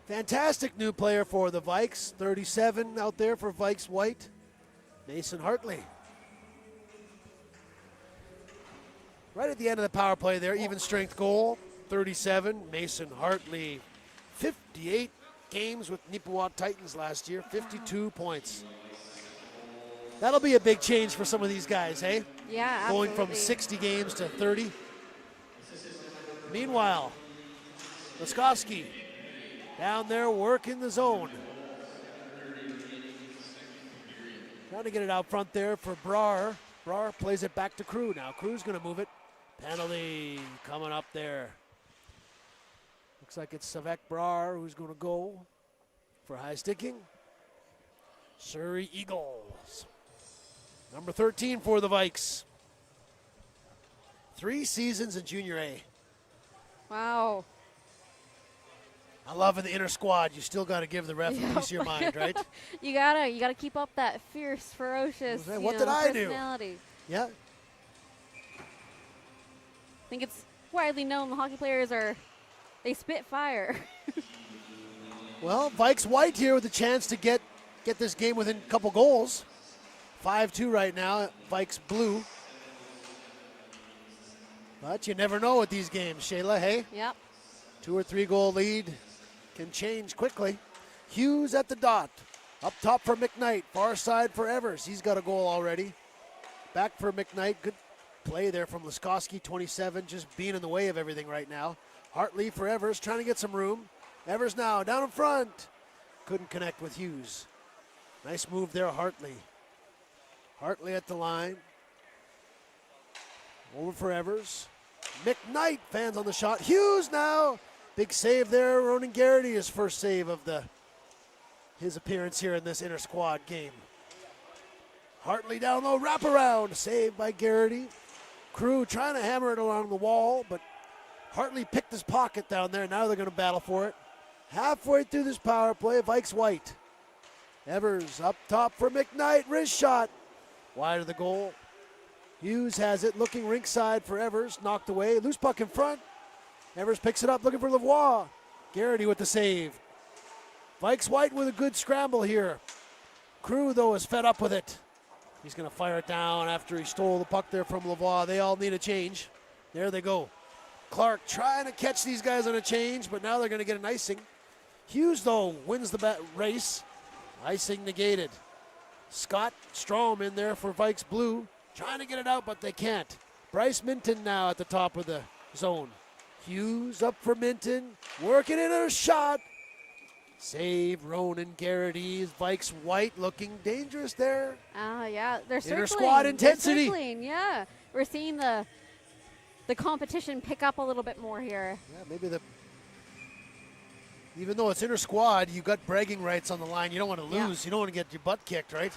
Fantastic new player for the Vikes. 37 out there for Vikes White. Mason Hartley. Right at the end of the power play there, even strength goal. 37, Mason Hartley. 58 games with Nipawa Titans last year, 52 points. That'll be a big change for some of these guys, hey? Yeah, absolutely. Going from 60 games to 30. Meanwhile, Laskowski down there working the zone. Trying to get it out front there for Brar. Brar plays it back to Crew now. Crew's going to move it. Penalty coming up there. Looks like it's Savek Brar who's going to go for high sticking. Surrey Eagles. Number 13 for the Vikes. 3 seasons in Junior A. Wow. I love in the inner squad, you still got to give the ref a piece of your mind, right? you gotta keep up that fierce, ferocious What did I do? personality. Yeah. I think it's widely known the hockey players they spit fire. Well, Vikes White here with a chance to get this game within a couple goals. 5-2 right now, Vikes blue. But you never know with these games, Shayla, hey? Yep. 2 or 3 goal lead can change quickly. Hughes at the dot. Up top for McKnight. Far side for Evers. He's got a goal already. Back for McKnight. Good play there from Laskowski, 27, just being in the way of everything right now. Hartley for Evers, trying to get some room. Evers now down in front. Couldn't connect with Hughes. Nice move there, Hartley. Hartley at the line. Over for Evers. McKnight, fans on the shot. Hughes now Big save there. Ronan Garrity, his first save of his appearance here in this inter-squad game. Hartley down low, wraparound, saved by Garrity. Crew trying to hammer it along the wall, but Hartley picked his pocket down there. Now they're going to battle for it. Halfway through this power play, Vikes White. Evers up top for McKnight, wrist shot. Wide of the goal. Hughes has it, looking rinkside for Evers, knocked away. Loose puck in front. Evers picks it up, looking for Lavoie. Garrity with the save. Vikes White with a good scramble here. Crew, though, is fed up with it. He's going to fire it down after he stole the puck there from Lavoie. They all need a change. There they go. Clark trying to catch these guys on a change, but now they're going to get an icing. Hughes, though, wins the race. Icing negated. Scott Strom in there for Vikes Blue. Trying to get it out, but they can't. Bryce Minton now at the top of the zone. Hughes up for Minton. Working in a shot. Save Ronan Garrity. Vikes White looking dangerous there. Yeah, they're circling. Inter-squad intensity. They're circling, yeah. We're seeing the competition pick up a little bit more here. Yeah, maybe even though it's inter-squad, you got bragging rights on the line. You don't want to lose. Yeah. You don't want to get your butt kicked, right?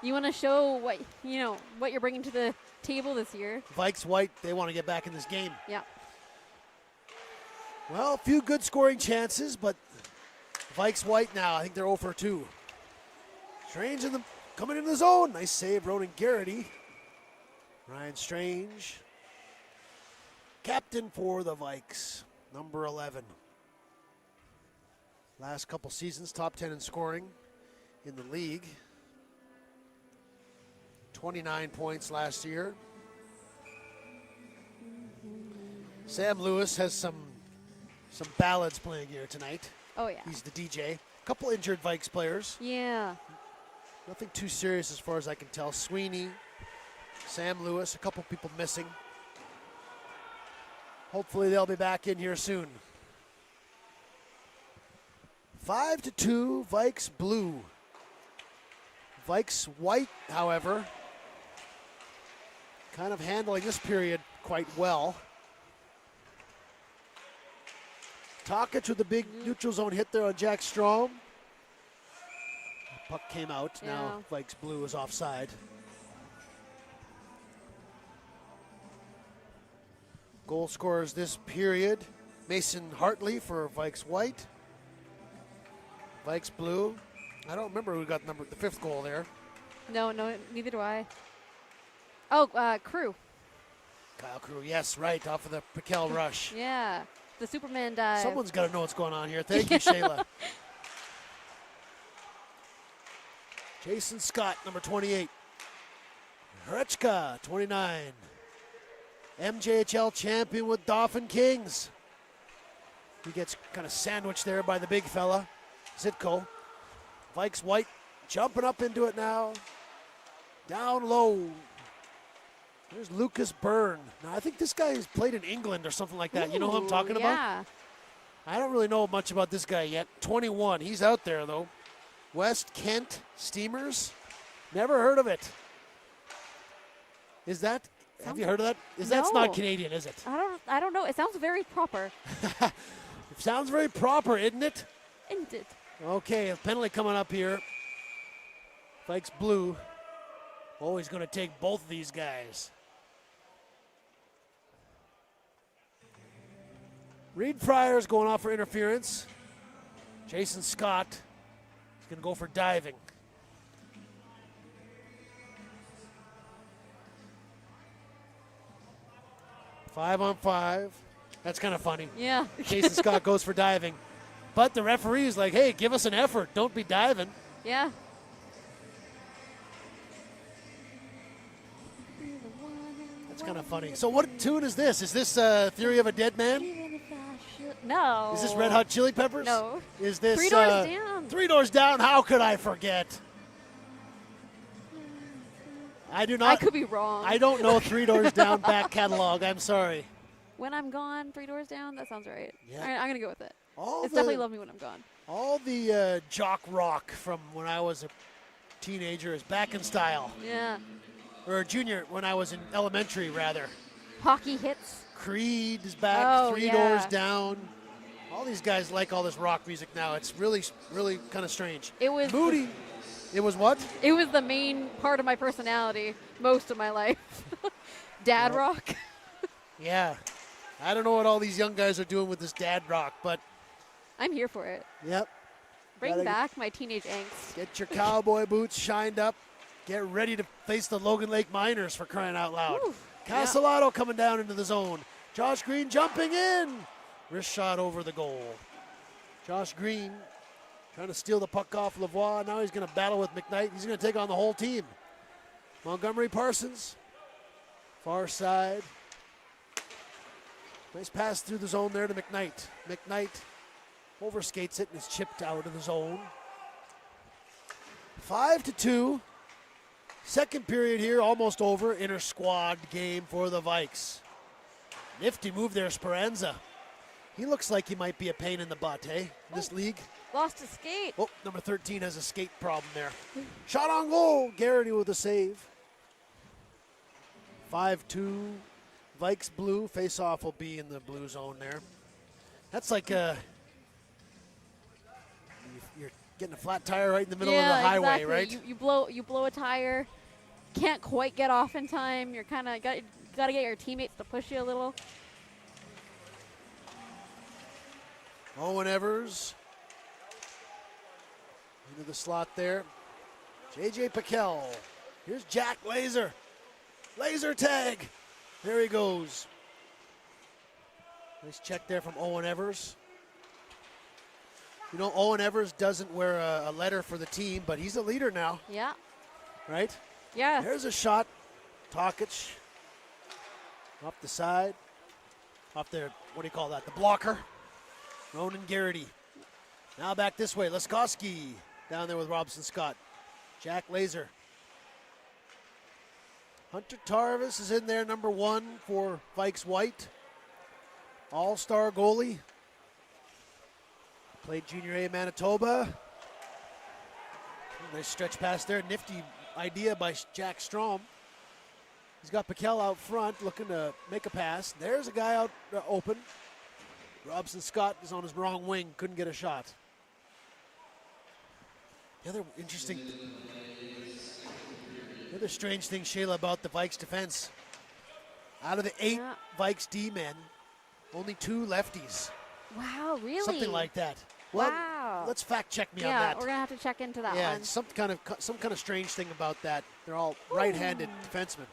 You want to show what you're bringing to the table this year. Vikes White, they want to get back in this game. Yeah. Well, a few good scoring chances, but Vikes White now, I think they're 0 for 2. Strange coming into the zone. Nice save, Ronan Garrity. Ryan Strange. Captain for the Vikes, number 11. Last couple seasons, top 10 in scoring in the league. 29 points last year. Sam Lewis has some ballads playing here tonight. Oh, yeah. He's the DJ. A couple injured Vikes players. Yeah. Nothing too serious as far as I can tell. Sweeney, Sam Lewis, a couple people missing. Hopefully they'll be back in here soon. 5-2, Vikes Blue. Vikes White, however, kind of handling this period quite well. Tokic with a big neutral zone hit there on Jack Strom. Puck came out. Yeah. Now Vikes Blue is offside. Goal scorers this period. Mason Hartley for Vikes White. Vikes Blue. I don't remember who got the 5th goal there. No, neither do I. Oh, Crew. Kyle Crew, yes, right, off of the Piquel rush. Yeah, the Superman dive. Someone's got to know what's going on here. Thank you, Shayla. Jason Scott, number 28. Hrechka, 29. MJHL champion with Dauphin Kings. He gets kind of sandwiched there by the big fella, Zitko. Vikes White jumping up into it now. Down low. There's Lucas Byrne. Now, I think this guy has played in England or something like that. You know who I'm talking about? Yeah. I don't really know much about this guy yet. 21. He's out there, though. West Kent Steamers. Never heard of it. Is that? Have you heard of that? That's not Canadian, is it? I don't know. It sounds very proper. It sounds very proper, isn't it? Isn't it? Okay, a penalty coming up here. Vikes Blue. Oh, he's going to take both of these guys. Reed Fryer's going off for interference. Jason Scott is going to go for diving. Five on five. That's kind of funny. Yeah. Jason Scott goes for diving. But the referee is like, hey, give us an effort. Don't be diving. Yeah. That's kind of funny. So what tune is this? Is this Theory of a Dead Man? No. Is this Red Hot Chili Peppers? No. Is this 3 Doors Down? 3 Doors Down? How could I forget? I do not. I could be wrong. I don't know 3 Doors Down back catalog. I'm sorry. When I'm Gone, 3 Doors Down? That sounds right. Yeah. All right, I'm going to go with it. All It's the, definitely Love Me When I'm Gone. All the jock rock from when I was a teenager is back in style. Yeah. Or a junior, when I was in elementary, rather. Hockey hits. Creed is back. Oh, 3 yeah. Doors Down. All these guys like all this rock music now. It's really, really kind of strange. It was Moody. It was what? It was the main part of my personality most of my life. Dad rock. Yeah. I don't know what all these young guys are doing with this dad rock, but I'm here for it. yep. Bring back my teenage angst. Get your cowboy boots shined up. Get ready to face the Logan Lake Miners, for crying out loud. Whew. Castellato coming down into the zone. Josh Green jumping in. Wrist shot over the goal. Josh Green trying to steal the puck off Lavoie. Now he's going to battle with McKnight. He's going to take on the whole team. Montgomery Parsons. Far side. Nice pass through the zone there to McKnight. McKnight overskates it and is chipped out of the zone. 5-2. Second period here, almost over. Inter-squad game for the Vikes. Nifty move there, Speranza. He looks like he might be a pain in the butt, hey, in this league. Lost a skate. Oh, number 13 has a skate problem there. Shot on goal. Garrity with a save. 5-2. Vikes blue. Face-off will be in the blue zone there. That's like you're getting a flat tire right in the middle of the highway, exactly. right? You blow a tire. Can't quite get off in time. You're kind of got to get your teammates to push you a little. Owen Evers into the slot there. J.J. Piquel. Here's Jack Laser. Laser tag. There he goes. Nice check there from Owen Evers. You know, Owen Evers doesn't wear a letter for the team, but he's a leader now. Yeah. Right? Yeah. There's a shot. Tokic. Off the side. Off there, what do you call that? The blocker. Ronan Garrity. Now back this way. Laskowski down there with Robson Scott. Jack Laser. Hunter Tarvis is in there, number 1 for Vikes White. All-star goalie. Played Junior A in Manitoba. Nice stretch pass there. Nifty idea by Jack Strom. He's got Piquel out front looking to make a pass. There's a guy out open. Robson Scott is on his wrong wing, couldn't get a shot. The other strange thing, Shayla, about the Vikes defense, out of the 8 Vikes D-men, only 2 lefties. Wow, really? Something like that. Well, wow. Let's fact check me on Yeah, that. we're gonna have to check into that one. Yeah, some kind of strange thing about that. They're all right-handed defensemen.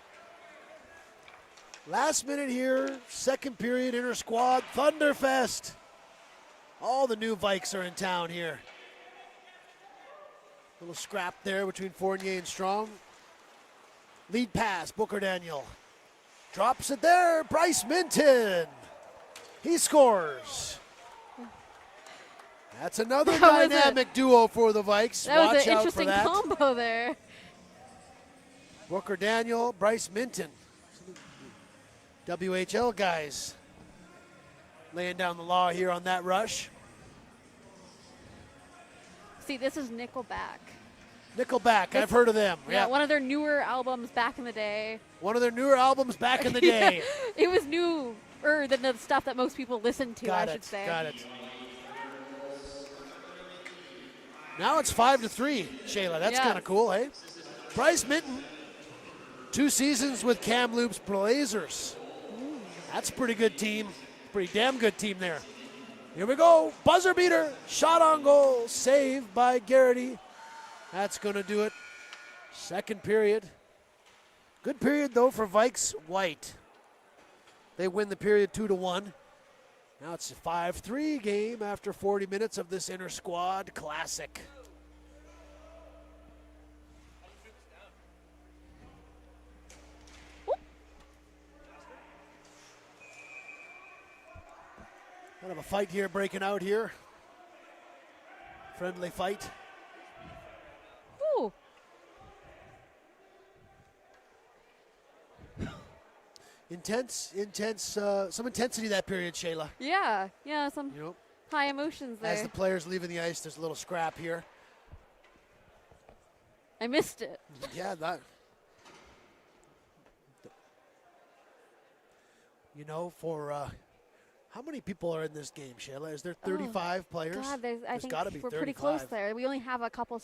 Last minute here, second period, inter-squad, Thunderfest. All the new Vikes are in town here. Little scrap there between Fournier and Strong. Lead pass, Booker Daniel. Drops it there, Bryce Minton. He scores. That's another dynamic duo for the Vikes. That Watch was an out interesting for that. combo there. Booker Daniel, Bryce Minton. WHL guys laying down the law here on that rush. See, this is Nickelback. Nickelback, I've heard of them. Yeah, one of their newer albums back in the day. One of their newer albums back in the day. It was newer than the stuff that most people listen to, I should say. Got it. Now it's 5-3, Shayla. That's kind of cool, eh? Bryce Minton, 2 seasons with Kamloops Blazers. That's a pretty good team. Pretty damn good team there. Here we go. Buzzer beater. Shot on goal. Saved by Garrity. That's going to do it. Second period. Good period, though, for Vikes White. They win the period 2-1. Now it's a 5-3 game after 40 minutes of this inter-squad classic. Kind of a fight here breaking out here. Friendly fight. Ooh. Some intensity that period, Shayla. Yeah, some high emotions there. As the players leaving the ice, there's a little scrap here. I missed it. Yeah, that. For How many people are in this game, Shayla? Is there 35 players? God, I think got to be we're 35. pretty close there. We only have a couple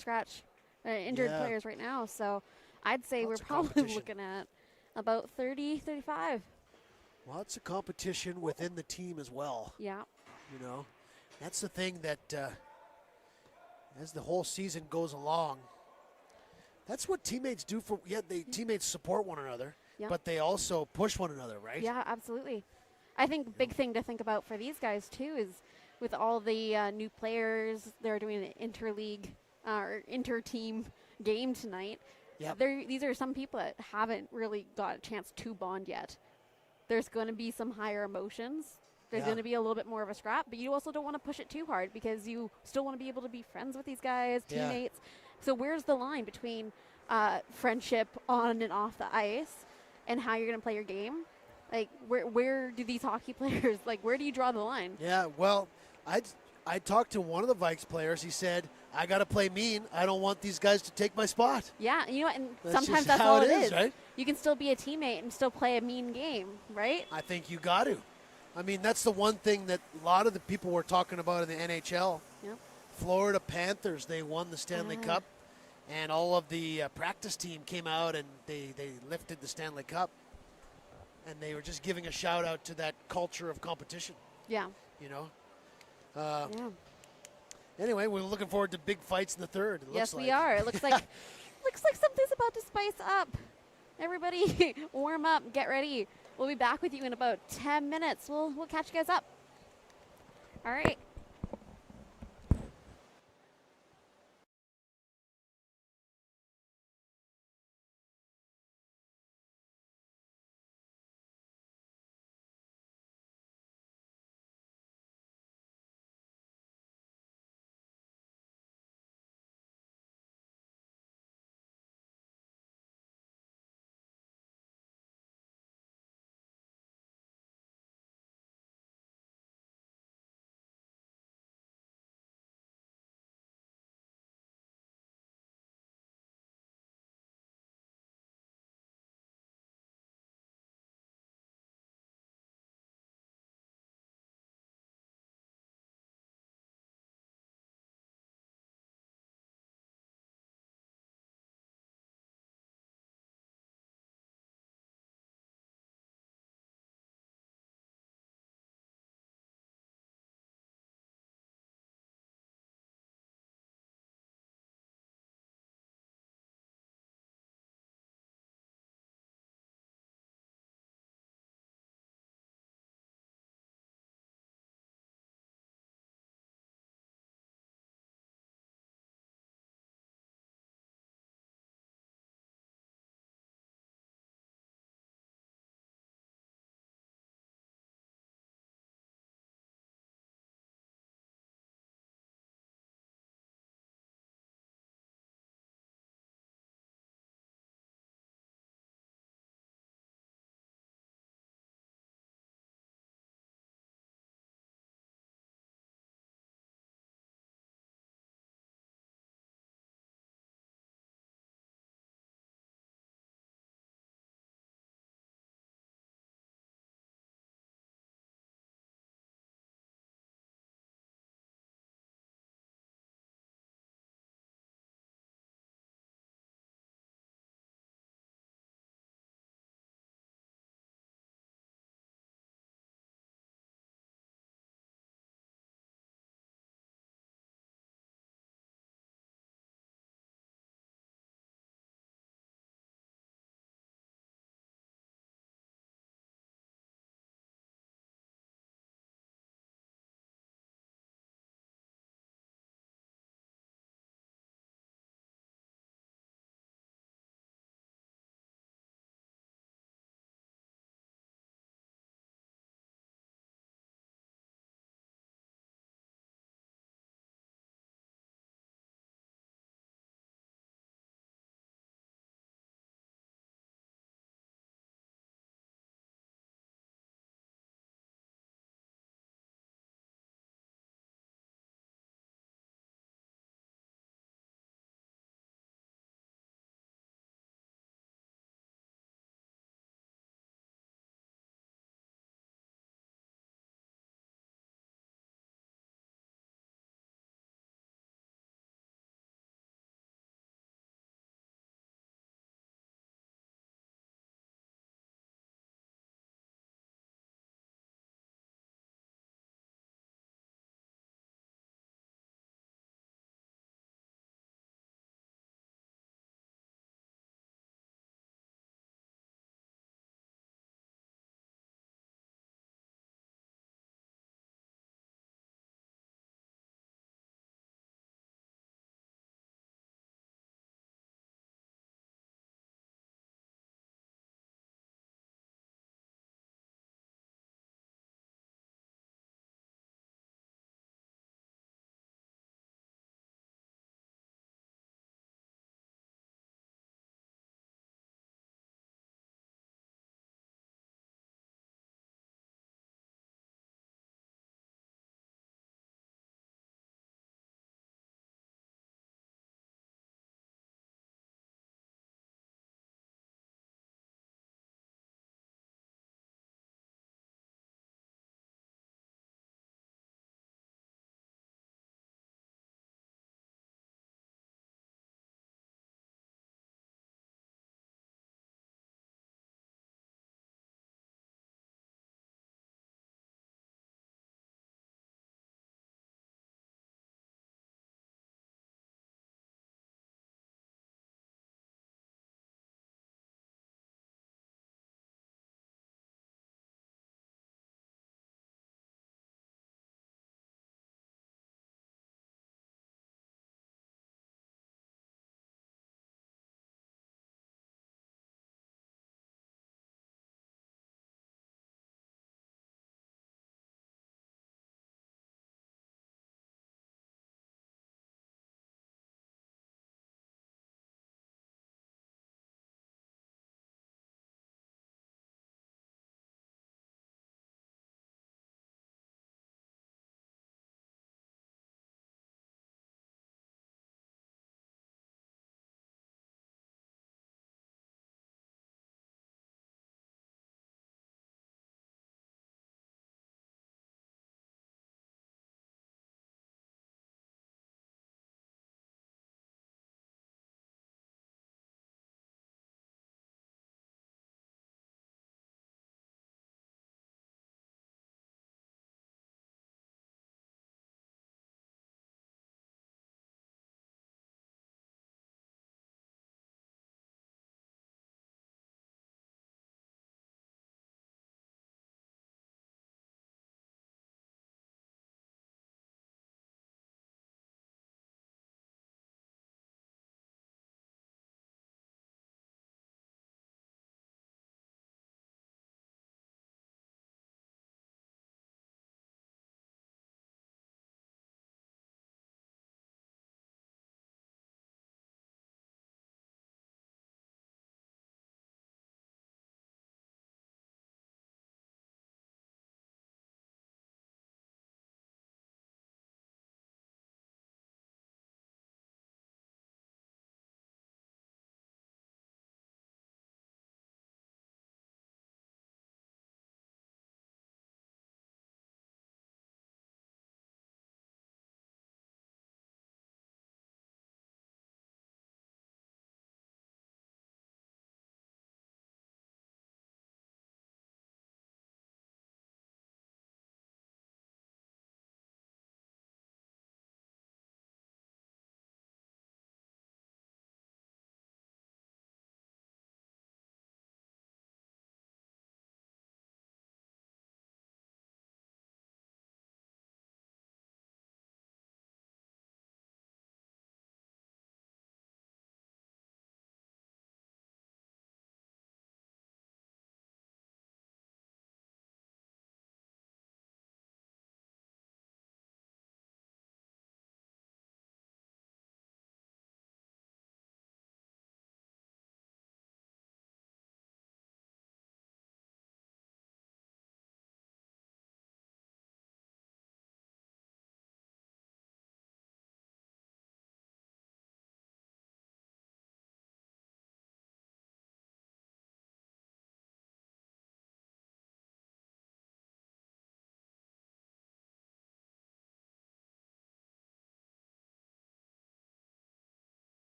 injured players right now, so I'd say Lots we're of probably competition. looking at about 30, 35. Lots of competition within the team as well. Yeah. You know, that's the thing that as the whole season goes along, that's what teammates do teammates support one another, but they also push one another, right? Yeah, absolutely. I think big thing to think about for these guys too is with all the new players, they're doing an interleague or inter-team game tonight. Yep. These are some people that haven't really got a chance to bond yet. There's going to be some higher emotions. There's going to be a little bit more of a scrap, but you also don't want to push it too hard because you still want to be able to be friends with these guys, teammates. So where's the line between friendship on and off the ice and how you're going to play your game? Like, where do these hockey players, like, where do you draw the line? Yeah, well, I talked to one of the Vikes players. He said, I got to play mean. I don't want these guys to take my spot. Yeah, you know what? And That's sometimes just that's how all it it is, right? You can still be a teammate and still play a mean game, right? I think you got to. I mean, that's the one thing that a lot of the people were talking about in the NHL. Yep. Florida Panthers, they won the Stanley Cup, and all of the practice team came out and they lifted the Stanley Cup. And they were just giving a shout out to that culture of competition. Yeah. You know? Anyway, we're looking forward to big fights in the third. Yes, we are. It looks like something's about to spice up. Everybody warm up, get ready. We'll be back with you in about 10 minutes. We'll catch you guys up. All right.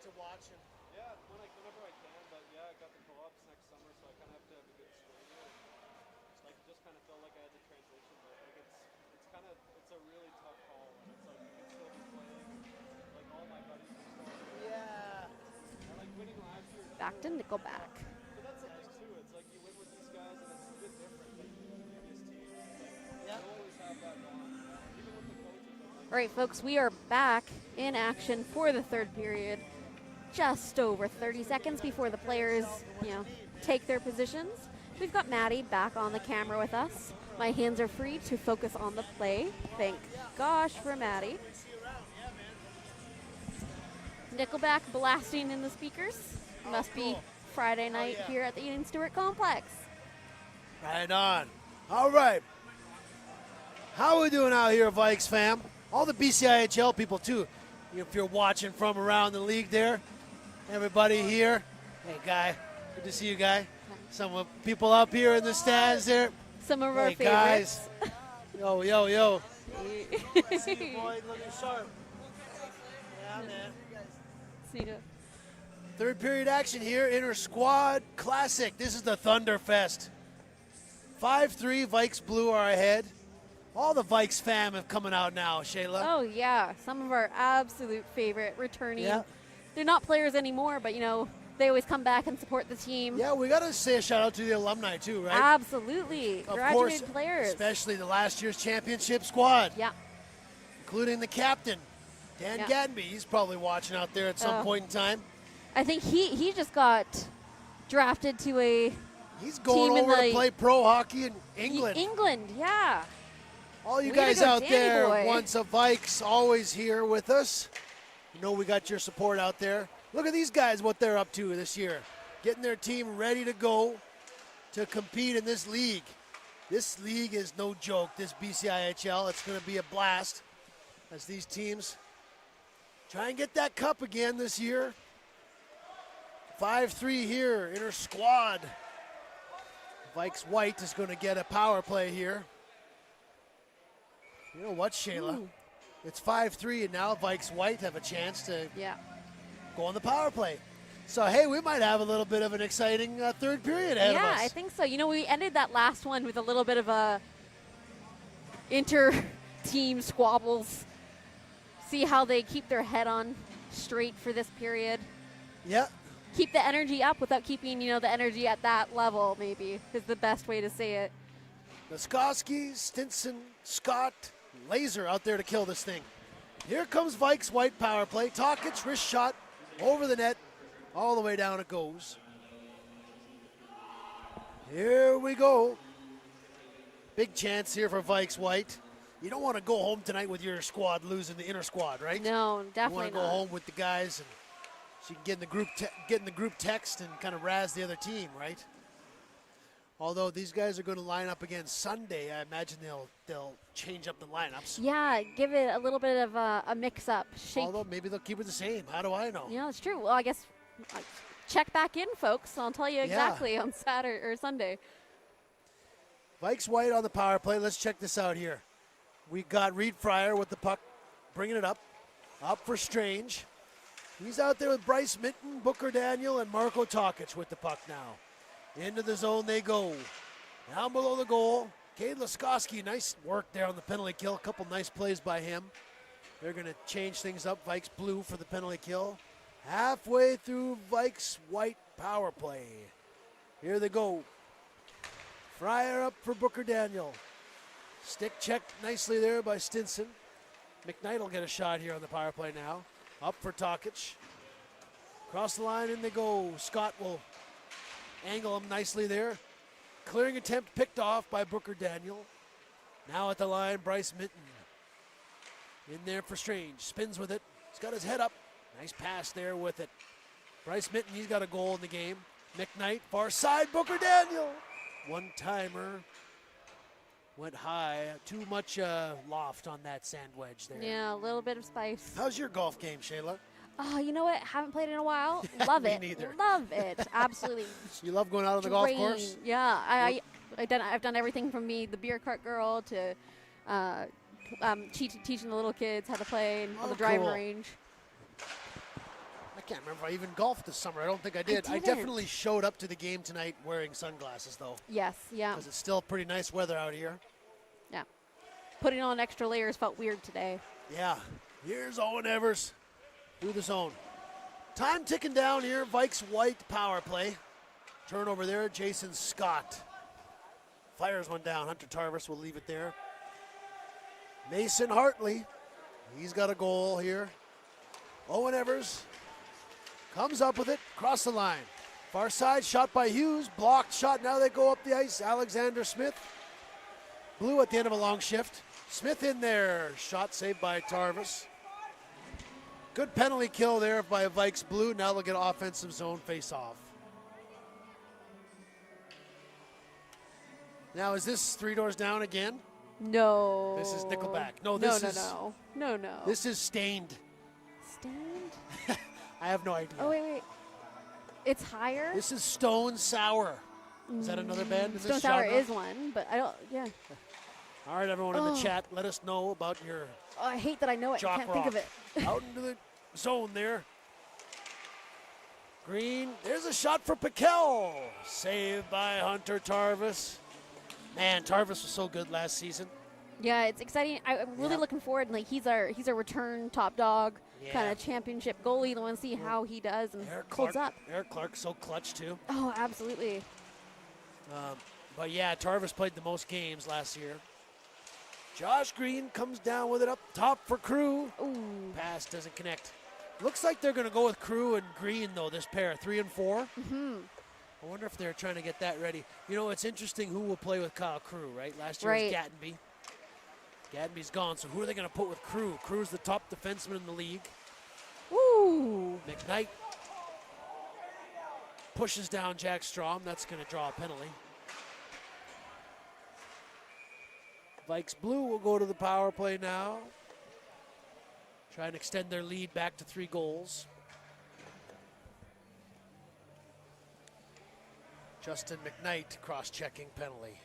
to watch. And Yeah, whenever I can, but yeah, I got the co-ops next summer, so I kind of have to have a good swing here. Like, it just kind of felt like I had to transition, but like it's a really tough call, and it's like you can still be playing, and like all my buddies are still playing. yeah. And like winning last year, Back to Nickelback. but that's the thing too. It's like you win with these guys, and it's a bit different than previous teams. Like, Yep. you always have that bond, even with the coaches. All right, folks, we are back in action for the third period. Just over 30 seconds before the players, take their positions. We've got Maddie back on the camera with us. My hands are free to focus on the play. Thank gosh for Maddie. Nickelback blasting in the speakers. Must be Friday night here at the Ian Stewart Complex. Right on. All right. How are we doing out here, Vikes fam? All the BCIHL people, too. If you're watching from around the league there. Everybody here. Hey, Guy. Good to see you, Guy. Some of people up here in the stands there. Some of our hey, favorites. Guys. Yo, yo, yo. See you, boy. Looking sharp. Yeah, man. See ya. Third period action here. Inter-squad classic. This is the Thunderfest. 5-3. Vikes Blue are ahead. All the Vikes fam have coming out now, Shayla. Oh, yeah. Some of our absolute favorite returning. Yeah. They're not players anymore, but, they always come back and support the team. Yeah, we got to say a shout out to the alumni, too, right? Absolutely. Of Graduated course, players. especially the last year's championship squad. Yeah. Including the captain, Dan Gadby. He's probably watching out there at some point in time. I think he just got drafted to a He's going over to play pro hockey in England. England, yeah. All you Way to guys go, out Danny there, boy. once a Vikes, always here with us. You know we got your support out there. Look at these guys, what they're up to this year. Getting their team ready to go to compete in this league. This league is no joke, this BCIHL. It's going to be a blast as these teams try and get that cup again this year. 5-3 here, inter-squad. Vikes White is going to get a power play here. You know what, Shayla? Ooh. It's 5-3, and now Vikes White have a chance to Yeah. go on the power play. So, hey, we might have a little bit of an exciting third period ahead of us. Yeah, I think so. We ended that last one with a little bit of a inter-team squabbles. See how they keep their head on straight for this period. Yeah. Keep the energy up without keeping, the energy at that level, maybe, is the best way to say it. Noskoski, Stinson, Scott, Laser out there to kill this thing. Here comes Vikes White power play. Tokic, wrist shot, over the net. All the way down it goes. Here we go. Big chance here for Vikes White. You don't want to go home tonight with your squad losing the inner squad, right? No, definitely You want to go not. home with the guys, and so you can get in the group text and kind of razz the other team, right? Although these guys are going to line up again Sunday, I imagine they'll change up the lineups. Yeah, give it a little bit of a mix-up. Shape. Although maybe they'll keep it the same. How do I know? Yeah, that's true. Well, I guess check back in, folks. I'll tell you exactly on Saturday or Sunday. Vikes White on the power play. Let's check this out here. We got Reed Fryer with the puck, bringing it up. Up for Strange. He's out there with Bryce Minton, Booker Daniel, and Marco Tokic with the puck now. Into the zone they go. Down below the goal. Cade Laskoski, nice work there on the penalty kill. A couple nice plays by him. They're going to change things up. Vikes Blue for the penalty kill. Halfway through Vikes White power play. Here they go. Fryer up for Booker Daniel. Stick check nicely there by Stinson. McKnight will get a shot here on the power play now. Up for Tokic. Across the line, in they go. Scott will angle him nicely there. Clearing attempt picked off by Booker Daniel. Now at the line, Bryce Minton. In there for Strange. Spins with it. He's got his head up. Nice pass there with it. Bryce Minton, he's got a goal in the game. McKnight, far side, Booker Daniel. One-timer. Went high. Too much loft on that sand wedge there. Yeah, a little bit of spice. How's your golf game, Shayla? Oh, you know what? Haven't played in a while. Love Me it. neither. Love it. Absolutely. You love going out on the golf course? Yeah, I've done everything from the beer cart girl to teaching the little kids how to play on the driving range. I can't remember if I even golfed this summer. I don't think I did. I didn't. definitely showed up to the game tonight wearing sunglasses, though, Yes, yeah. because it's still pretty nice weather out here. Yeah. Putting on extra layers felt weird today. Yeah. Here's Owen Evers through the zone. Time ticking down here. Vikes white power play. Turnover there. Jason Scott fires one down. Hunter Tarvis will leave it there. Mason Hartley. He's got a goal here. Owen Evers comes up with it. Across the line. Far side shot by Hughes. Blocked shot. Now they go up the ice. Alexander Smith. Blue at the end of a long shift. Smith in there. Shot saved by Tarvis. Good penalty kill there by Vikes Blue. Now they'll get an offensive zone face-off. Now, is this Three Doors Down again? No. This is Nickelback. No, No. This is Stained. Stand? I have no idea. Oh, wait. It's higher? This is Stone Sour. Is that another band in Stone this Sour genre? is one, but I don't, yeah. All right, everyone in the chat, let us know about your Oh, I hate that I know it. I jock can't rock. think of it. Out into the zone there. Green, there's a shot for Piquel. Saved by Hunter Tarvis. Man, Tarvis was so good last season. Yeah, it's exciting. I'm really looking forward. Like he's our return top dog, kind of championship goalie. I want to see how he does and holds up. Eric Clark, so clutch too. Oh, absolutely. But yeah, Tarvis played the most games last year. Josh Green comes down with it up top for Crew. Ooh. Pass doesn't connect. Looks like they're going to go with Crew and Green, though, this pair, 3 and 4. Mm-hmm. I wonder if they're trying to get that ready. You know, it's interesting who will play with Kyle Crew, right? Last year was Gattenby. Gattenby's gone, so who are they going to put with Crew? Crew's the top defenseman in the league. Ooh. McKnight pushes down Jack Strom. That's going to draw a penalty. Vikes Blue will go to the power play now. Try and extend their lead back to 3 goals. Justin McKnight cross-checking penalty.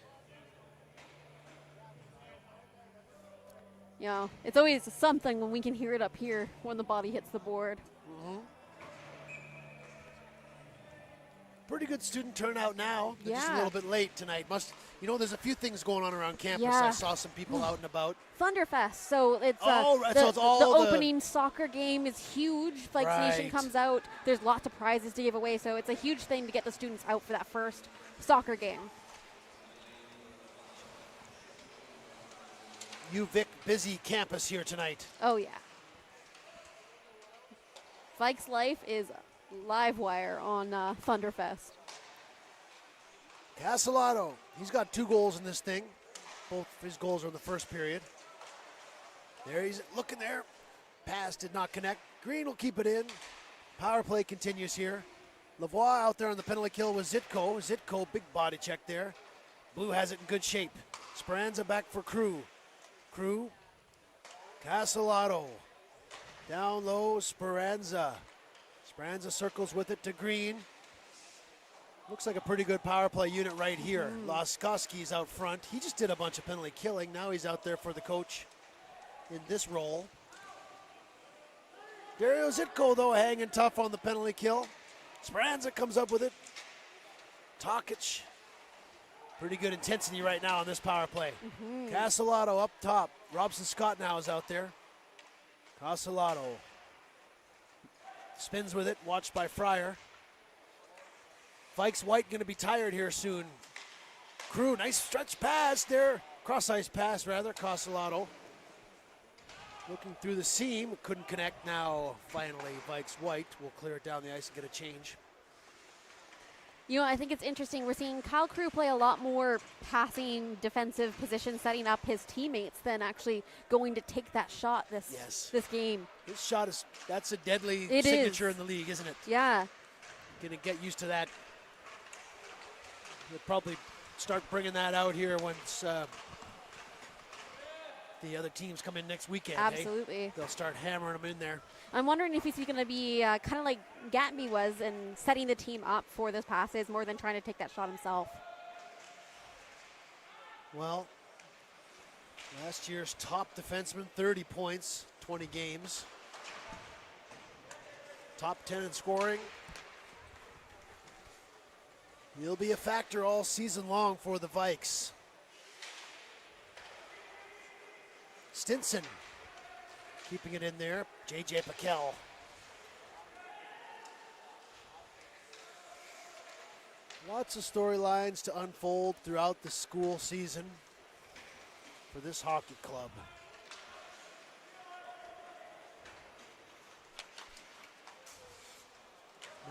Yeah, it's always something when we can hear it up here when the body hits the board. Mm-hmm. Pretty good student turnout now. They're just a little bit late tonight. There's a few things going on around campus. Yeah. I saw some people out and about. Thunderfest. So it's it's all the opening soccer game is huge. Vikes Nation Right. comes out. There's lots of prizes to give away. So it's a huge thing to get the students out for that first soccer game. UVic busy campus here tonight. Oh yeah. Vikes Life is live wire on Thunderfest. Castellato, he's got 2 goals in this thing. Both of his goals are in the first period. There he's looking there. Pass did not connect. Green will keep it in. Power play continues here. Lavoie out there on the penalty kill with Zitko. Zitko, big body check there. Blue has it in good shape. Speranza back for Crew. Crew. Castellato. Down low, Speranza. Speranza circles with it to Green. Looks like a pretty good power play unit right here. Laskoski's out front. He just did a bunch of penalty killing. Now he's out there for the coach in this role. Dario Zitko, though, hanging tough on the penalty kill. Speranza comes up with it. Tokic. Pretty good intensity right now on this power play. Castellato up top. Robson Scott now is out there. Castellato spins with it, watched by Fryer. Vikes White going to be tired here soon. Crew, nice stretch pass there. Cross-ice pass, rather. Castellato looking through the seam. Couldn't connect. Now, finally, Vikes White will clear it down the ice and get a change. You know, I think it's interesting. We're seeing Kyle Crew play a lot more passing defensive position, setting up his teammates than actually going to take that shot this game. His shot that's a deadly It signature is. in the league, isn't it? Yeah. Gonna get used to that. He'll probably start bringing that out here once the other teams come in next weekend. Absolutely. They'll start hammering them in there. I'm wondering if he's going to be kind of like Gatby was and setting the team up for those passes more than trying to take that shot himself. Well, last year's top defenseman, 30 points, 20 games. top 10 in scoring. He'll be a factor all season long for the Vikes. Stinson keeping it in there. J.J. Paquel. Lots of storylines to unfold throughout the school season for this hockey club.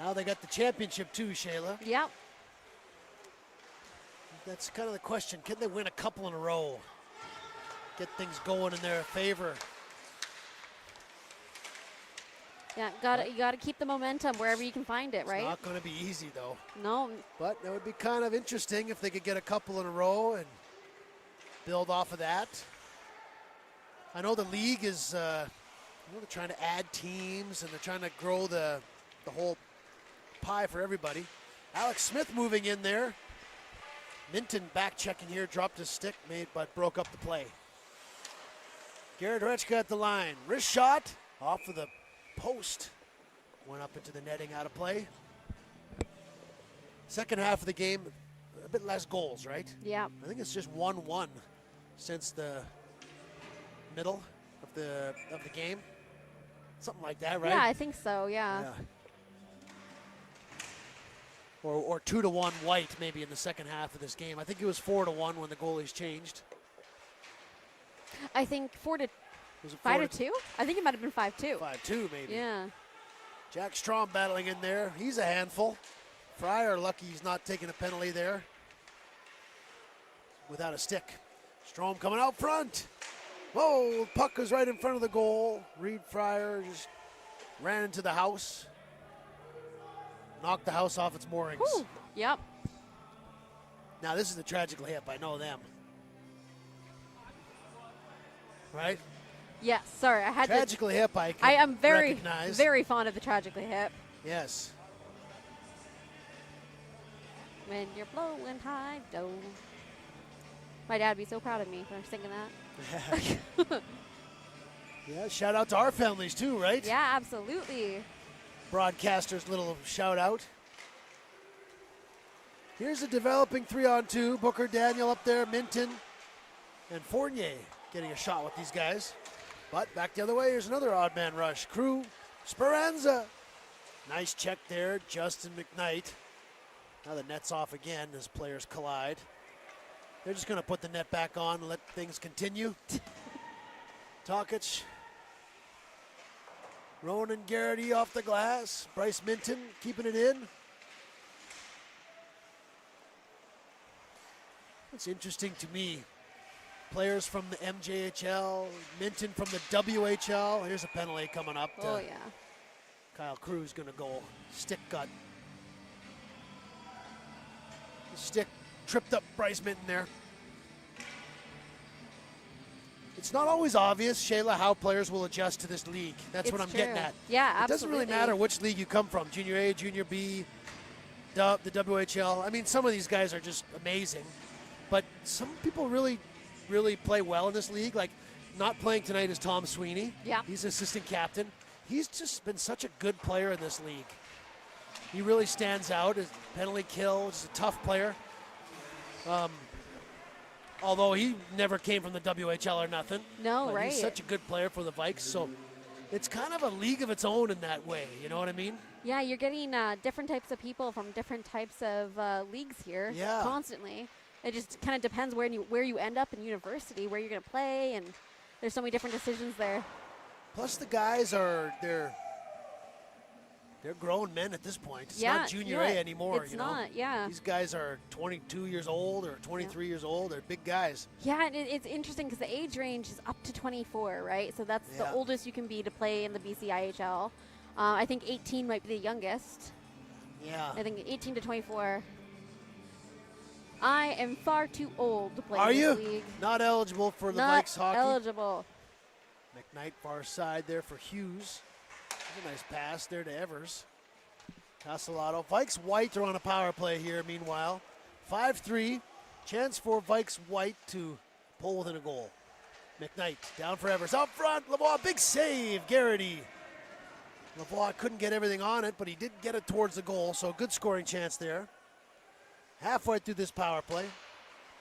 Now they got the championship too, Shayla. Yep. That's kind of the question. Can they win a couple in a row? Get things going in their favor. Yeah, you gotta keep the momentum wherever you can find it, right? It's not going to be easy though. No. But that would be kind of interesting if they could get a couple in a row and build off of that. I know the league is they're trying to add teams and they're trying to grow the whole pie for everybody. Alex Smith moving in there. Minton back checking here, dropped his stick, but broke up the play. Garrett Rechka at the line. Wrist shot off of the post. Went up into the netting, out of play. Second half of the game, a bit less goals, right? Yeah. I think it's just 1-1 since the middle of the game. Something like that, right? Yeah, I think so, yeah. Or 2-1 White maybe in the second half of this game. I think it was 4-1 when the goalies changed. I think 5-2. I think it might have been 5-2. 5-2 maybe. Yeah. Jack Strom battling in there. He's a handful. Fryer lucky he's not taking a penalty there without a stick. Strom coming out front. Whoa, puck was right in front of the goal. Reed Fryer just ran into the house. Knocked the house off its moorings. Whew. Yep. Now this is the tragic hip. I know them. Right? Yes, sorry, I had Tragically hip, I am very, recognize. very fond of the Tragically Hip. Yes. When you're blowing high dough. My dad would be so proud of me for singing that. Yeah, shout out to our families too, right? Yeah, absolutely. Broadcaster's little shout out. Here's a developing 3-on-2. Booker, Daniel up there, Minton, and Fournier getting a shot with these guys. But back the other way, here's another odd man rush. Crew, Speranza. Nice check there, Justin McKnight. Now the net's off again as players collide. They're just going to put the net back on and let things continue. Tokic. Ronan Garrity off the glass. Bryce Minton keeping it in. It's interesting to me. Players from the MJHL, Minton from the WHL. Here's a penalty coming up. Oh, yeah. Kyle Cruz going to go. Stick got. The stick tripped up Bryce Minton there. It's not always obvious, Shayla, how players will adjust to this league. That's what I'm getting at. Yeah, absolutely. It doesn't really matter which league you come from, Junior A, Junior B, the WHL. I mean, some of these guys are just amazing. But some people really play well in this league. Like, not playing tonight is Tom Sweeney. Yeah. He's assistant captain. He's just been such a good player in this league. He really stands out as penalty kill. Just a tough player. Although he never came from the WHL or nothing. No, but right. He's such a good player for the Vikes. So it's kind of a league of its own in that way. You know what I mean? Yeah, you're getting different types of people from different types of leagues here constantly. It just kind of depends where you end up in university, where you're going to play, and there's so many different decisions there. Plus the guys they're grown men at this point. It's not Junior A anymore. It's not, yeah. These guys are 22 years old or 23 years old. They're big guys. Yeah, and it's interesting because the age range is up to 24, right? So that's the oldest you can be to play in the BCIHL. I think 18 might be the youngest. Yeah. I think 18 to 24. I am far too old to play in this league. Are you? Not eligible for the Not Vikes hockey. eligible. McKnight far side there for Hughes. That's a nice pass there to Evers. Castellato. Vikes White are on a power play here meanwhile. 5-3. Chance for Vikes White to pull within a goal. McKnight down for Evers. Out front. Lavoie. Big save. Garrity. Lavoie couldn't get everything on it, but he did get it towards the goal, so good scoring chance there. Halfway through this power play,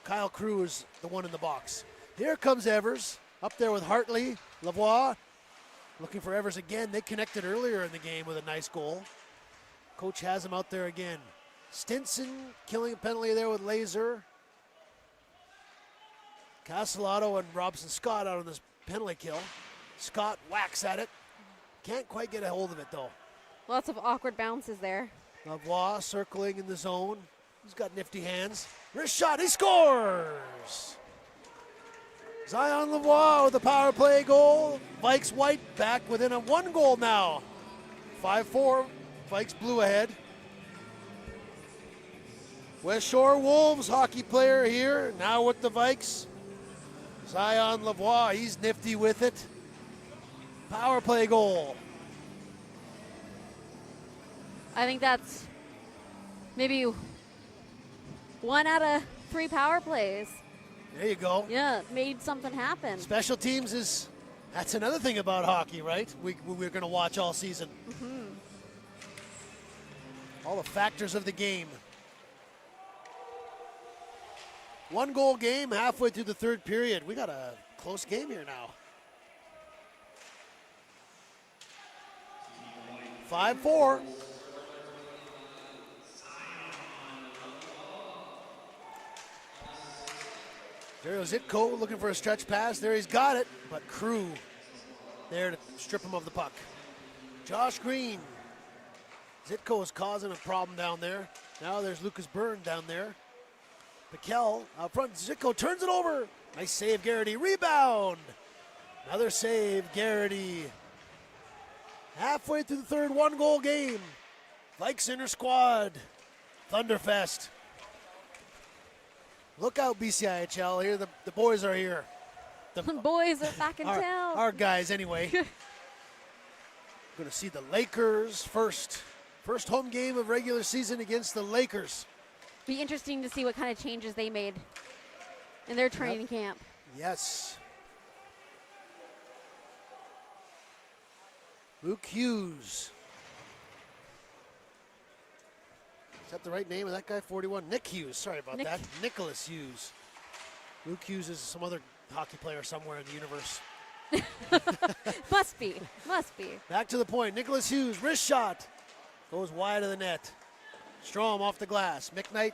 Kyle Crew is the one in the box. Here comes Evers, up there with Hartley. Lavoie looking for Evers again. They connected earlier in the game with a nice goal. Coach has him out there again. Stinson killing a penalty there with Laser. Castellato and Robson Scott out on this penalty kill. Scott whacks at it. Can't quite get a hold of it though. Lots of awkward bounces there. Lavoie circling in the zone. He's got nifty hands. Wrist shot, he scores! Zion Lavoie with a power play goal. Vikes White back within a 1 goal now. 5-4, Vikes Blue ahead. West Shore Wolves hockey player here, now with the Vikes. Zion Lavoie, he's nifty with it. Power play goal. I think that's maybe 1 out of 3 power plays. There you go. Yeah, made something happen. Special teams is, that's another thing about hockey, right? We're going to watch all season. All the factors of the game. 1 goal game halfway through the 3rd period. We got a close game here now. 5-4. Dario Zitko looking for a stretch pass. There he's got it, but Crew there to strip him of the puck. Josh Green. Zitko is causing a problem down there. Now there's Lucas Byrne down there. Piquel out front. Zitko turns it over. Nice save, Garrity. Rebound. Another save, Garrity. Halfway through the 3rd 1 goal game. Vikes inner squad. Thunderfest. Look out, BCIHL. Here, the boys are here. The boys are back in town. Our guys, anyway. Going to see the Lakers first. First home game of regular season against the Lakers. Be interesting to see what kind of changes they made in their training camp. Yes. Luke Hughes. Is that the right name of that guy? 41? Nick Hughes. Sorry about that. Nicholas Hughes. Luke Hughes is some other hockey player somewhere in the universe. Must be. Must be. Back to the point. Nicholas Hughes, wrist shot. Goes wide of the net. Strom off the glass. McKnight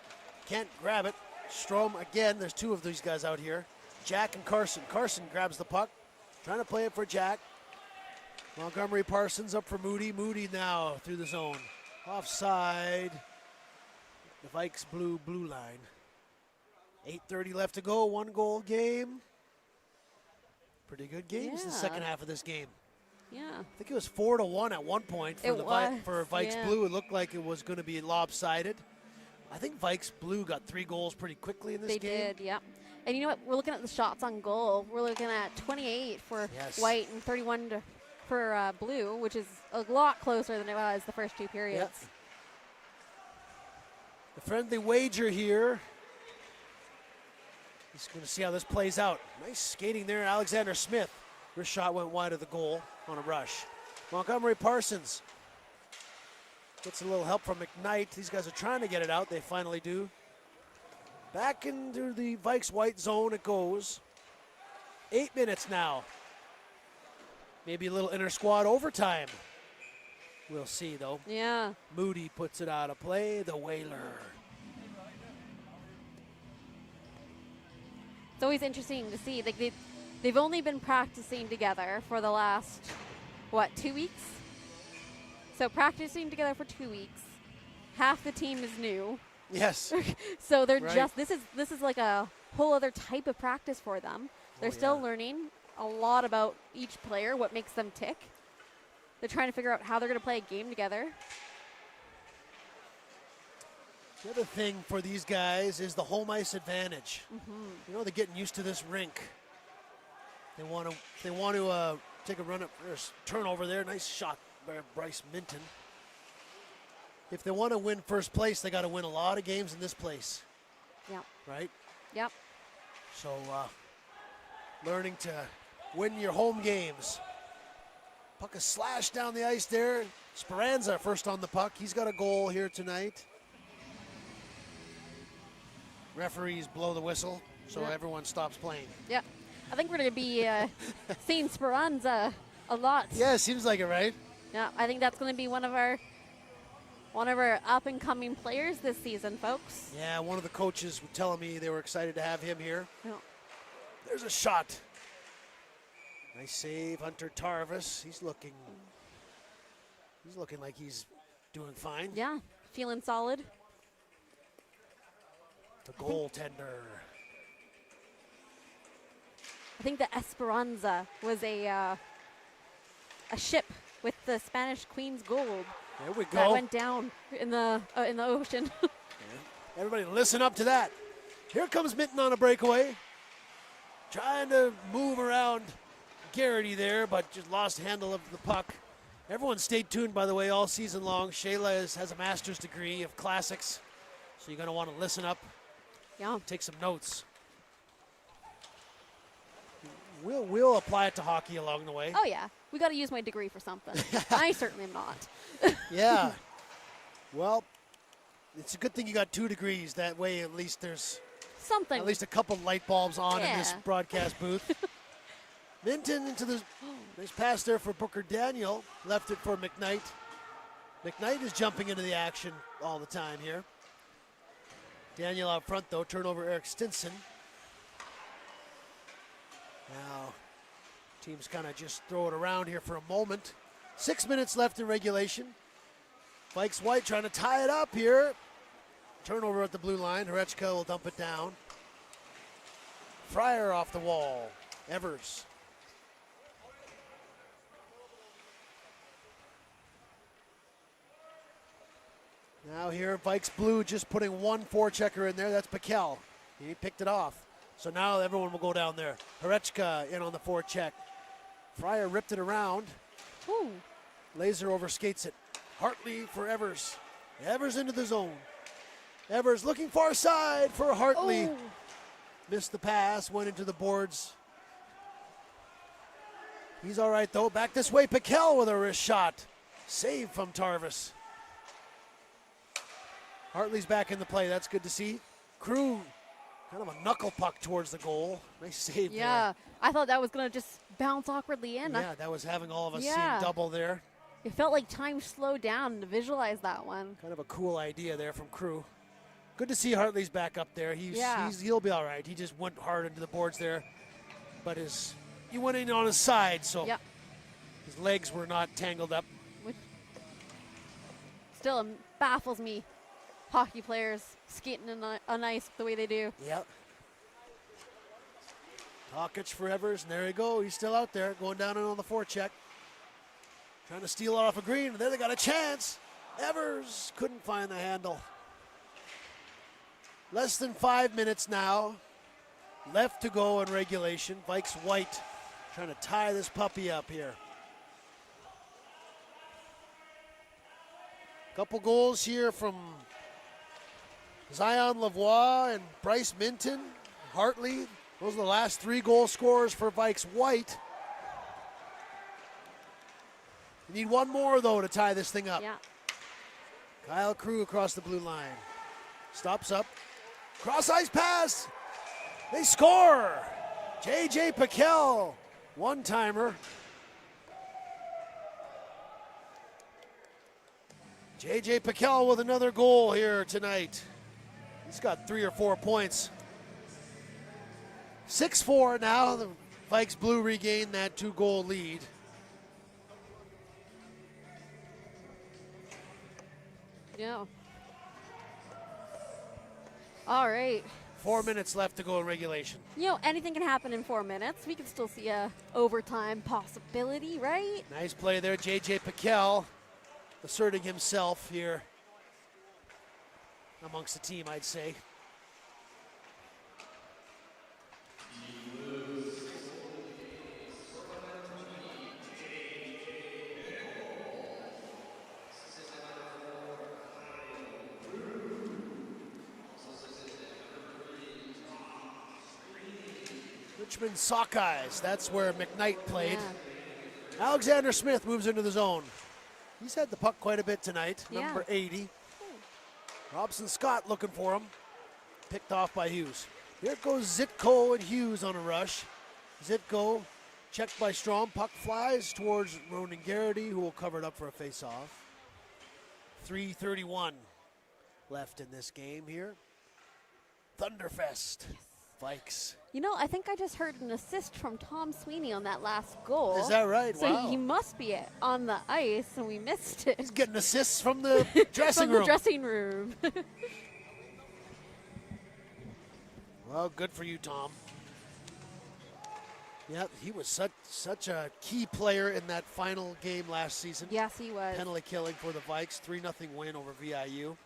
can't grab it. Strom again. There's 2 of these guys out here. Jack and Carson. Carson grabs the puck. Trying to play it for Jack. Montgomery Parsons up for Moody. Moody now through the zone. Offside. The Vikes blue line. 8:30 left to go. 1 goal game. Pretty good games in the second half of this game. Yeah. I think it was 4-1 at one point for for Vikes Blue. It looked like it was going to be lopsided. I think Vikes Blue got 3 goals pretty quickly in this game. They did, yep. And you know what? We're looking at the shots on goal. We're looking at 28 for White and 31 for Blue, which is a lot closer than it was the first 2 periods. Yep. The friendly wager here. He's going to see how this plays out. Nice skating there, Alexander Smith. Wrist shot went wide of the goal on a rush. Montgomery Parsons gets a little help from McKnight. These guys are trying to get it out. They finally do. Back into the Vikes White zone it goes. 8 minutes now. Maybe a little inter squad overtime. We'll see though. Yeah. Moody puts it out of play. The Whaler. It's always interesting to see. Like they've only been practicing together for the last, 2 weeks? So practicing together for 2 weeks. Half the team is new. Yes. So they're this is like a whole other type of practice for them. They're still learning a lot about each player, what makes them tick. They're trying to figure out how they're going to play a game together. The other thing for these guys is the home ice advantage. You know, they're getting used to this rink. They want to take a run up. There's turnover there. Nice shot by Bryce Minton. If they want to win first place, they got to win a lot of games in this place. Yep. Right? Yep. So learning to win your home games. Puck is slashed down the ice there. Speranza first on the puck. He's got a goal here tonight. Referees blow the whistle, so everyone stops playing. Yeah. I think we're going to be seeing Speranza a lot. Yeah, seems like it, right? Yeah, I think that's going to be one of our up-and-coming players this season, folks. Yeah, one of the coaches were telling me they were excited to have him here. Yeah. There's a shot. Nice save, Hunter Tarvis. He's looking like he's doing fine. Yeah, feeling solid. The goaltender. I think the Esperanza was a ship with the Spanish Queen's gold. There we go. That went down in the ocean. Everybody listen up to that. Here comes Minton on a breakaway. Trying to move around Garrity there, but just lost handle of the puck. Everyone stayed tuned, by the way, all season long. Shayla has a master's degree of classics, so you're going to want to listen up. Yeah. Take some notes. We'll apply it to hockey along the way. Oh, yeah. We got to use my degree for something. I certainly am not. Yeah. Well, it's a good thing you got 2 degrees. That way, at least there's Something. at least a couple light bulbs on in this Yeah. broadcast booth. Minton into the nice pass there for Booker Daniel. Left it for McKnight. McKnight is jumping into the action all the time here. Daniel out front, though. Turnover, Eric Stinson. Now, teams kind of just throw it around here for a moment. 6 minutes left in regulation. Vikes White trying to tie it up here. Turnover at the blue line. Horechka will dump it down. Fryer off the wall. Evers. Now here, Vikes Blue just putting one forechecker in there. That's Piquel. He picked it off. So now everyone will go down there. Horechka in on the forecheck. Fryer ripped it around. Ooh. Laser overskates it. Hartley for Evers. Evers into the zone. Evers looking far side for Hartley. Oh. Missed the pass, went into the boards. He's all right, though. Back this way, Piquel with a wrist shot. Save from Tarvis. Hartley's back in the play. That's good to see. Crew, kind of a knuckle puck towards the goal. Nice save Yeah. I thought that was going to just bounce awkwardly in. there. Yeah, that was having all of us Yeah. seeing double there. It felt like time slowed down to visualize that one. Kind of a cool idea there from Crew. Good to see Hartley's back up there. Yeah. He'll be all right. He just went hard into the boards there, but he went in on his side, so Yeah. his legs were not tangled up. Which still baffles me. Hockey players skating on ice the way they do. Yep. Hawkich for Evers, and there you go. He's still out there, going down in on the forecheck. Trying to steal it off a green, and there they got a chance. Evers couldn't find the handle. Less than 5 minutes now left to go in regulation. Vikes White trying to tie this puppy up here. Couple goals here from Zion Lavoie and Bryce Minton, Hartley. Those are the last 3 goal scorers for Vikes White. You need one more, though, to tie this thing up. Yeah. Kyle Crew across the blue line. Stops up. Cross-ice pass. They score. J.J. Piquel. One-timer. J.J. Piquel with another goal here tonight. He's got 3 or 4 points. 6-4 now. The Vikes Blue regain that 2-goal lead. Yeah. All right. 4 minutes left to go in regulation. You know, anything can happen in 4 minutes. We could still see a overtime possibility, right? Nice play there, J.J. Piquel asserting himself here amongst the team, I'd say. Richmond Sockeyes, that's where McKnight played. Yeah. Alexander Smith moves into the zone. He's had the puck quite a bit tonight, Yeah. number 80. Robson Scott looking for him. Picked off by Hughes. Here goes Zitko and Hughes on a rush. Zitko checked by Strom. Puck flies towards Ronan Garrity, who will cover it up for a face-off. 3:31 left in this game here. Thunderfest. Vikes. You know, I think I just heard an assist from Tom Sweeney on that last goal. Is that right? So Wow. he must be on the ice, and we missed it. He's getting assists from the dressing From room. the dressing room. Well, good for you, Tom. Yeah, he was such a key player in that final game last season. Yes, he was. Penalty killing for the Vikes, 3-0 win over VIU.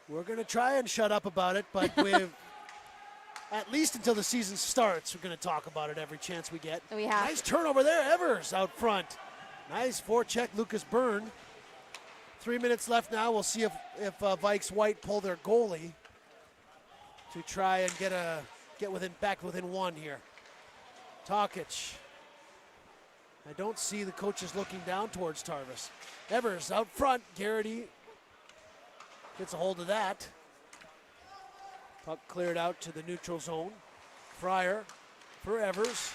We're going to try and shut up about it, but we've at least until the season starts, we're going to talk about it every chance we get. We have. Nice turnover there, Evers out front. Nice forecheck, Lucas Byrne. 3 minutes left now. We'll see if Vikes White pull their goalie to try and get back within one here. Tokic. I don't see the coaches looking down towards Tarvis. Evers out front. Garrity gets a hold of that. Puck cleared out to the neutral zone. Fryer for Evers.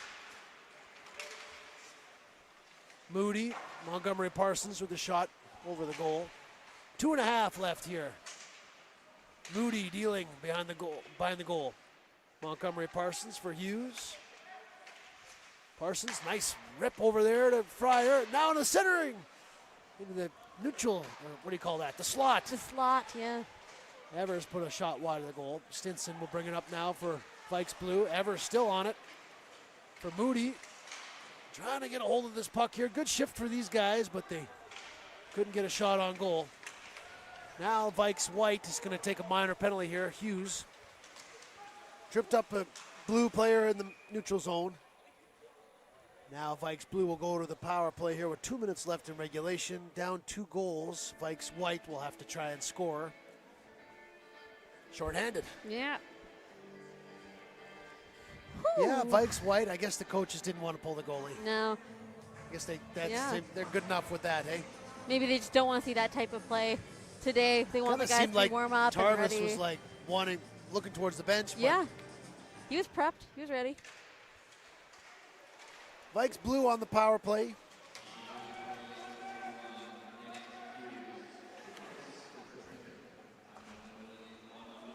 Moody, Montgomery Parsons with a shot over the goal. 2.5 left here. Moody dealing behind the goal. Montgomery Parsons for Hughes. Parsons, nice rip over there to Fryer. Now in the centering. Into the neutral, or what do you call that? The slot. The slot, yeah. Evers put a shot wide of the goal. Stinson will bring it up now for Vikes Blue. Evers still on it for Moody. Trying to get a hold of this puck here. Good shift for these guys, but they couldn't get a shot on goal. Now Vikes White is going to take a minor penalty here. Hughes tripped up a Blue player in the neutral zone. Now Vikes Blue will go to the power play here with 2 minutes left in regulation. Down 2 goals. Vikes White will have to try and score. Shorthanded. Yeah. Yeah, Vikes White. I guess the coaches didn't want to pull the goalie. No. I guess they're good enough with that, hey? Maybe they just don't want to see that type of play today. They want Kinda the guys seemed to like warm up and Tarvis ready. was like looking towards the bench. But Yeah. He was prepped. He was ready. Vikes Blue on the power play.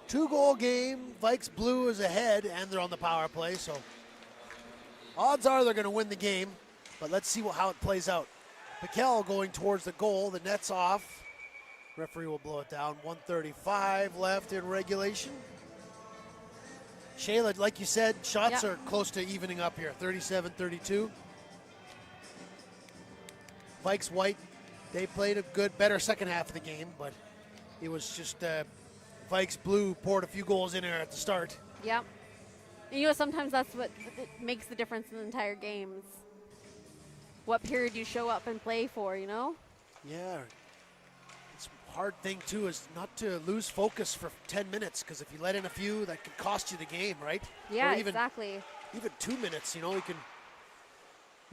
Two-goal game. Vikes Blue is ahead, and they're on the power play, so odds are they're going to win the game, but let's see how it plays out. Piquel going towards the goal. The net's off. Referee will blow it down. 1:35 left in regulation. Shayla, like you said, shots are close to evening up here. 37-32. Vikes White, they played a better second half of the game, but it was just Vikes Blue poured a few goals in there at the start. Yep. And you know, sometimes that's what makes the difference in the entire games. What period you show up and play for, you know? Yeah. It's a hard thing, too, is not to lose focus for 10 minutes, because if you let in a few, that could cost you the game, right? Yeah, or even, exactly. Even 2 minutes, you know, you can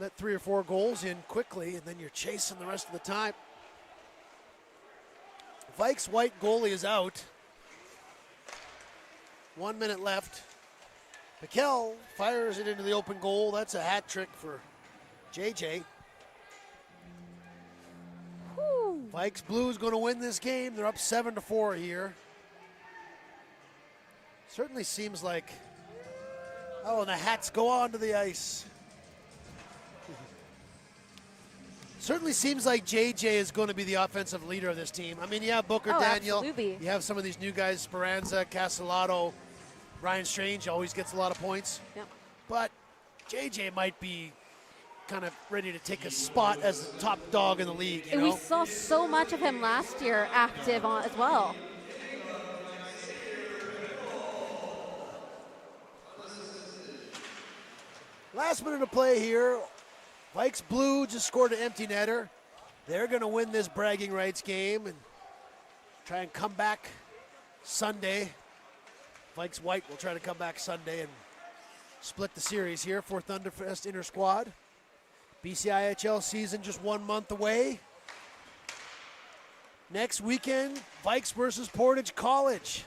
let 3 or 4 goals in quickly, and then you're chasing the rest of the time. Vikes White goalie is out. 1 minute left. Piquel fires it into the open goal. That's a hat trick for JJ. Whew. Vikes Blue is going to win this game. They're up 7-4 here. Certainly seems like, oh, and the hats go onto the ice. Certainly seems like JJ is going to be the offensive leader of this team. I mean, you have Booker Daniel. Absolutely. You have some of these new guys, Speranza, Castellato, Ryan Strange always gets a lot of points. Yep. But JJ might be kind of ready to take a spot as the top dog in the league. And we saw so much of him last year active on as well. Last minute of play here. Vikes Blue just scored an empty netter. They're going to win this bragging rights game and try and come back Sunday. Vikes White will try to come back Sunday and split the series here for Thunderfest Inter-Squad. BCIHL season just 1 month away. Next weekend, Vikes versus Portage College.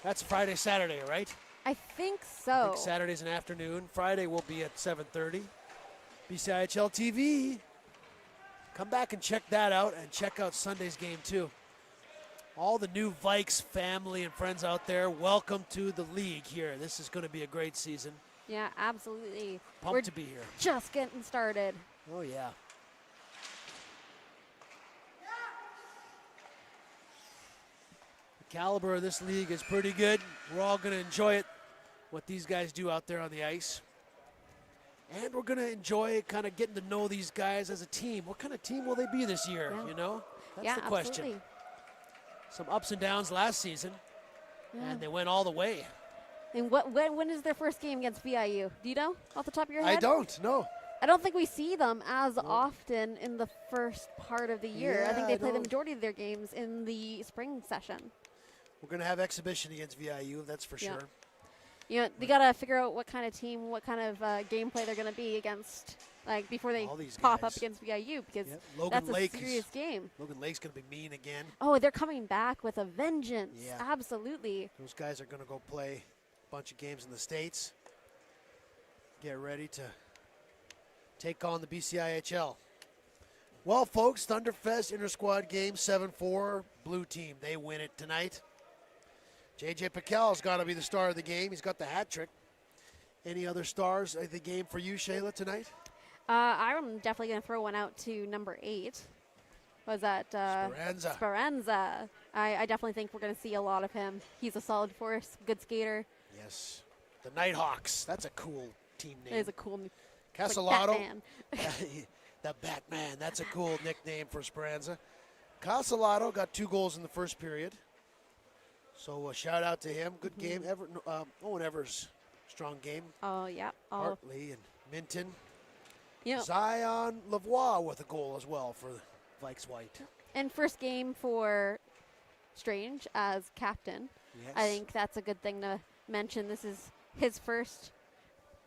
That's Friday, Saturday, right? I think I so. think Saturday's an afternoon. Friday will be at 7:30. BCIHL TV. Come back and check that out, and check out Sunday's game too. All the new Vikes family and friends out there, welcome to the league here. This is going to be a great season. Yeah, absolutely. Pumped We're to be here. just getting started. Oh, yeah. The caliber of this league is pretty good. We're all going to enjoy it, what these guys do out there on the ice. And we're going to enjoy kind of getting to know these guys as a team. What kind of team will they be this year, Yeah. you know? That's yeah, the question. absolutely. Some ups and downs last season, Yeah. and they went all the way. And when is their first game against VIU? Do you know off the top of your head? I don't know. I don't think we see them as often in the first part of the year. I Yeah, think they I play the know. majority of their games in the spring session. We're going to have exhibition against VIU, that's for Yeah. sure. You know, they got to figure out what kind of team, what kind of gameplay they're going to be against, like before they All these pop guys. up against VIU, because Yep. Logan that's Lake a is- serious game. Logan Lake's going to be mean again. Oh, they're coming back with a vengeance. Yeah. Absolutely. Those guys are going to go play a bunch of games in the States. Get ready to take on the BCIHL. Well, folks, Thunderfest Inter-Squad game 7-4. Blue team, they win it tonight. JJ Piquel's got to be the star of the game. He's got the hat trick. Any other stars of the game for you, Shayla, tonight? I'm definitely going to throw one out to number 8. Was that Speranza. Speranza? I definitely think we're going to see a lot of him. He's a solid force, good skater. Yes. The Nighthawks. That's a cool team name. It is a cool Casalato. Like Batman. The Batman. That's a cool nickname for Speranza. Casalato got 2 goals in the first period. So a shout out to him. Good game. Owen Evers, strong game. Oh, yeah. Oh, Hartley and Minton. you know, Zion Lavoie with a goal as well for Vikes White. and first game for Strange as captain. Yes. I think that's a good thing to mention. This is his first.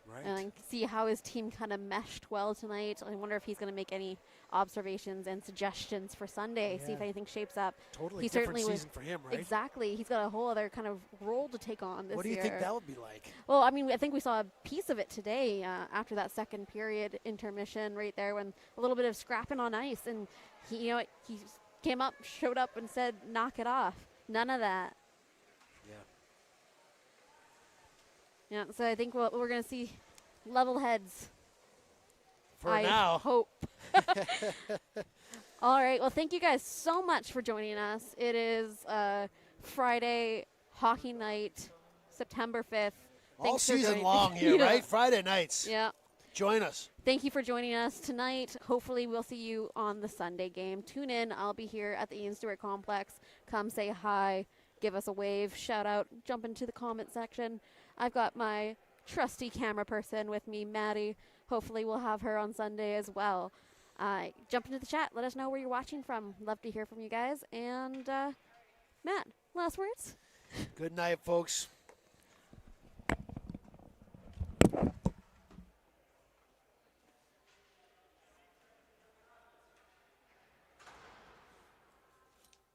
Right. And see how his team kind of meshed well tonight. I wonder if he's going to make any observations and suggestions for Sunday, see if Yeah. anything shapes up. Totally he different certainly was- season for him, right? Exactly. He's got a whole other kind of role to take on this year. What do you think that would be like? Well, I mean, I think we saw a piece of it today after that second period intermission right there, when a little bit of scrapping on ice, and he came up, showed up, and said, "Knock it off." None of that. Yeah. Yeah. So I think we're going to see level heads. For I now. hope. All right. Well, thank you guys so much for joining us. It is Friday hockey night, September 5th. All Thanks for season joining- long here, Yeah. right? Friday nights. Yeah. Join us. Thank you for joining us tonight. Hopefully we'll see you on the Sunday game. Tune in. I'll be here at the Ian Stewart Complex. Come say hi. Give us a wave. Shout out. Jump into the comment section. I've got my trusty camera person with me, Maddie. Hopefully we'll have her on Sunday as well. Jump into the chat. Let us know where you're watching from. Love to hear from you guys. And Matt, last words? Good night, folks.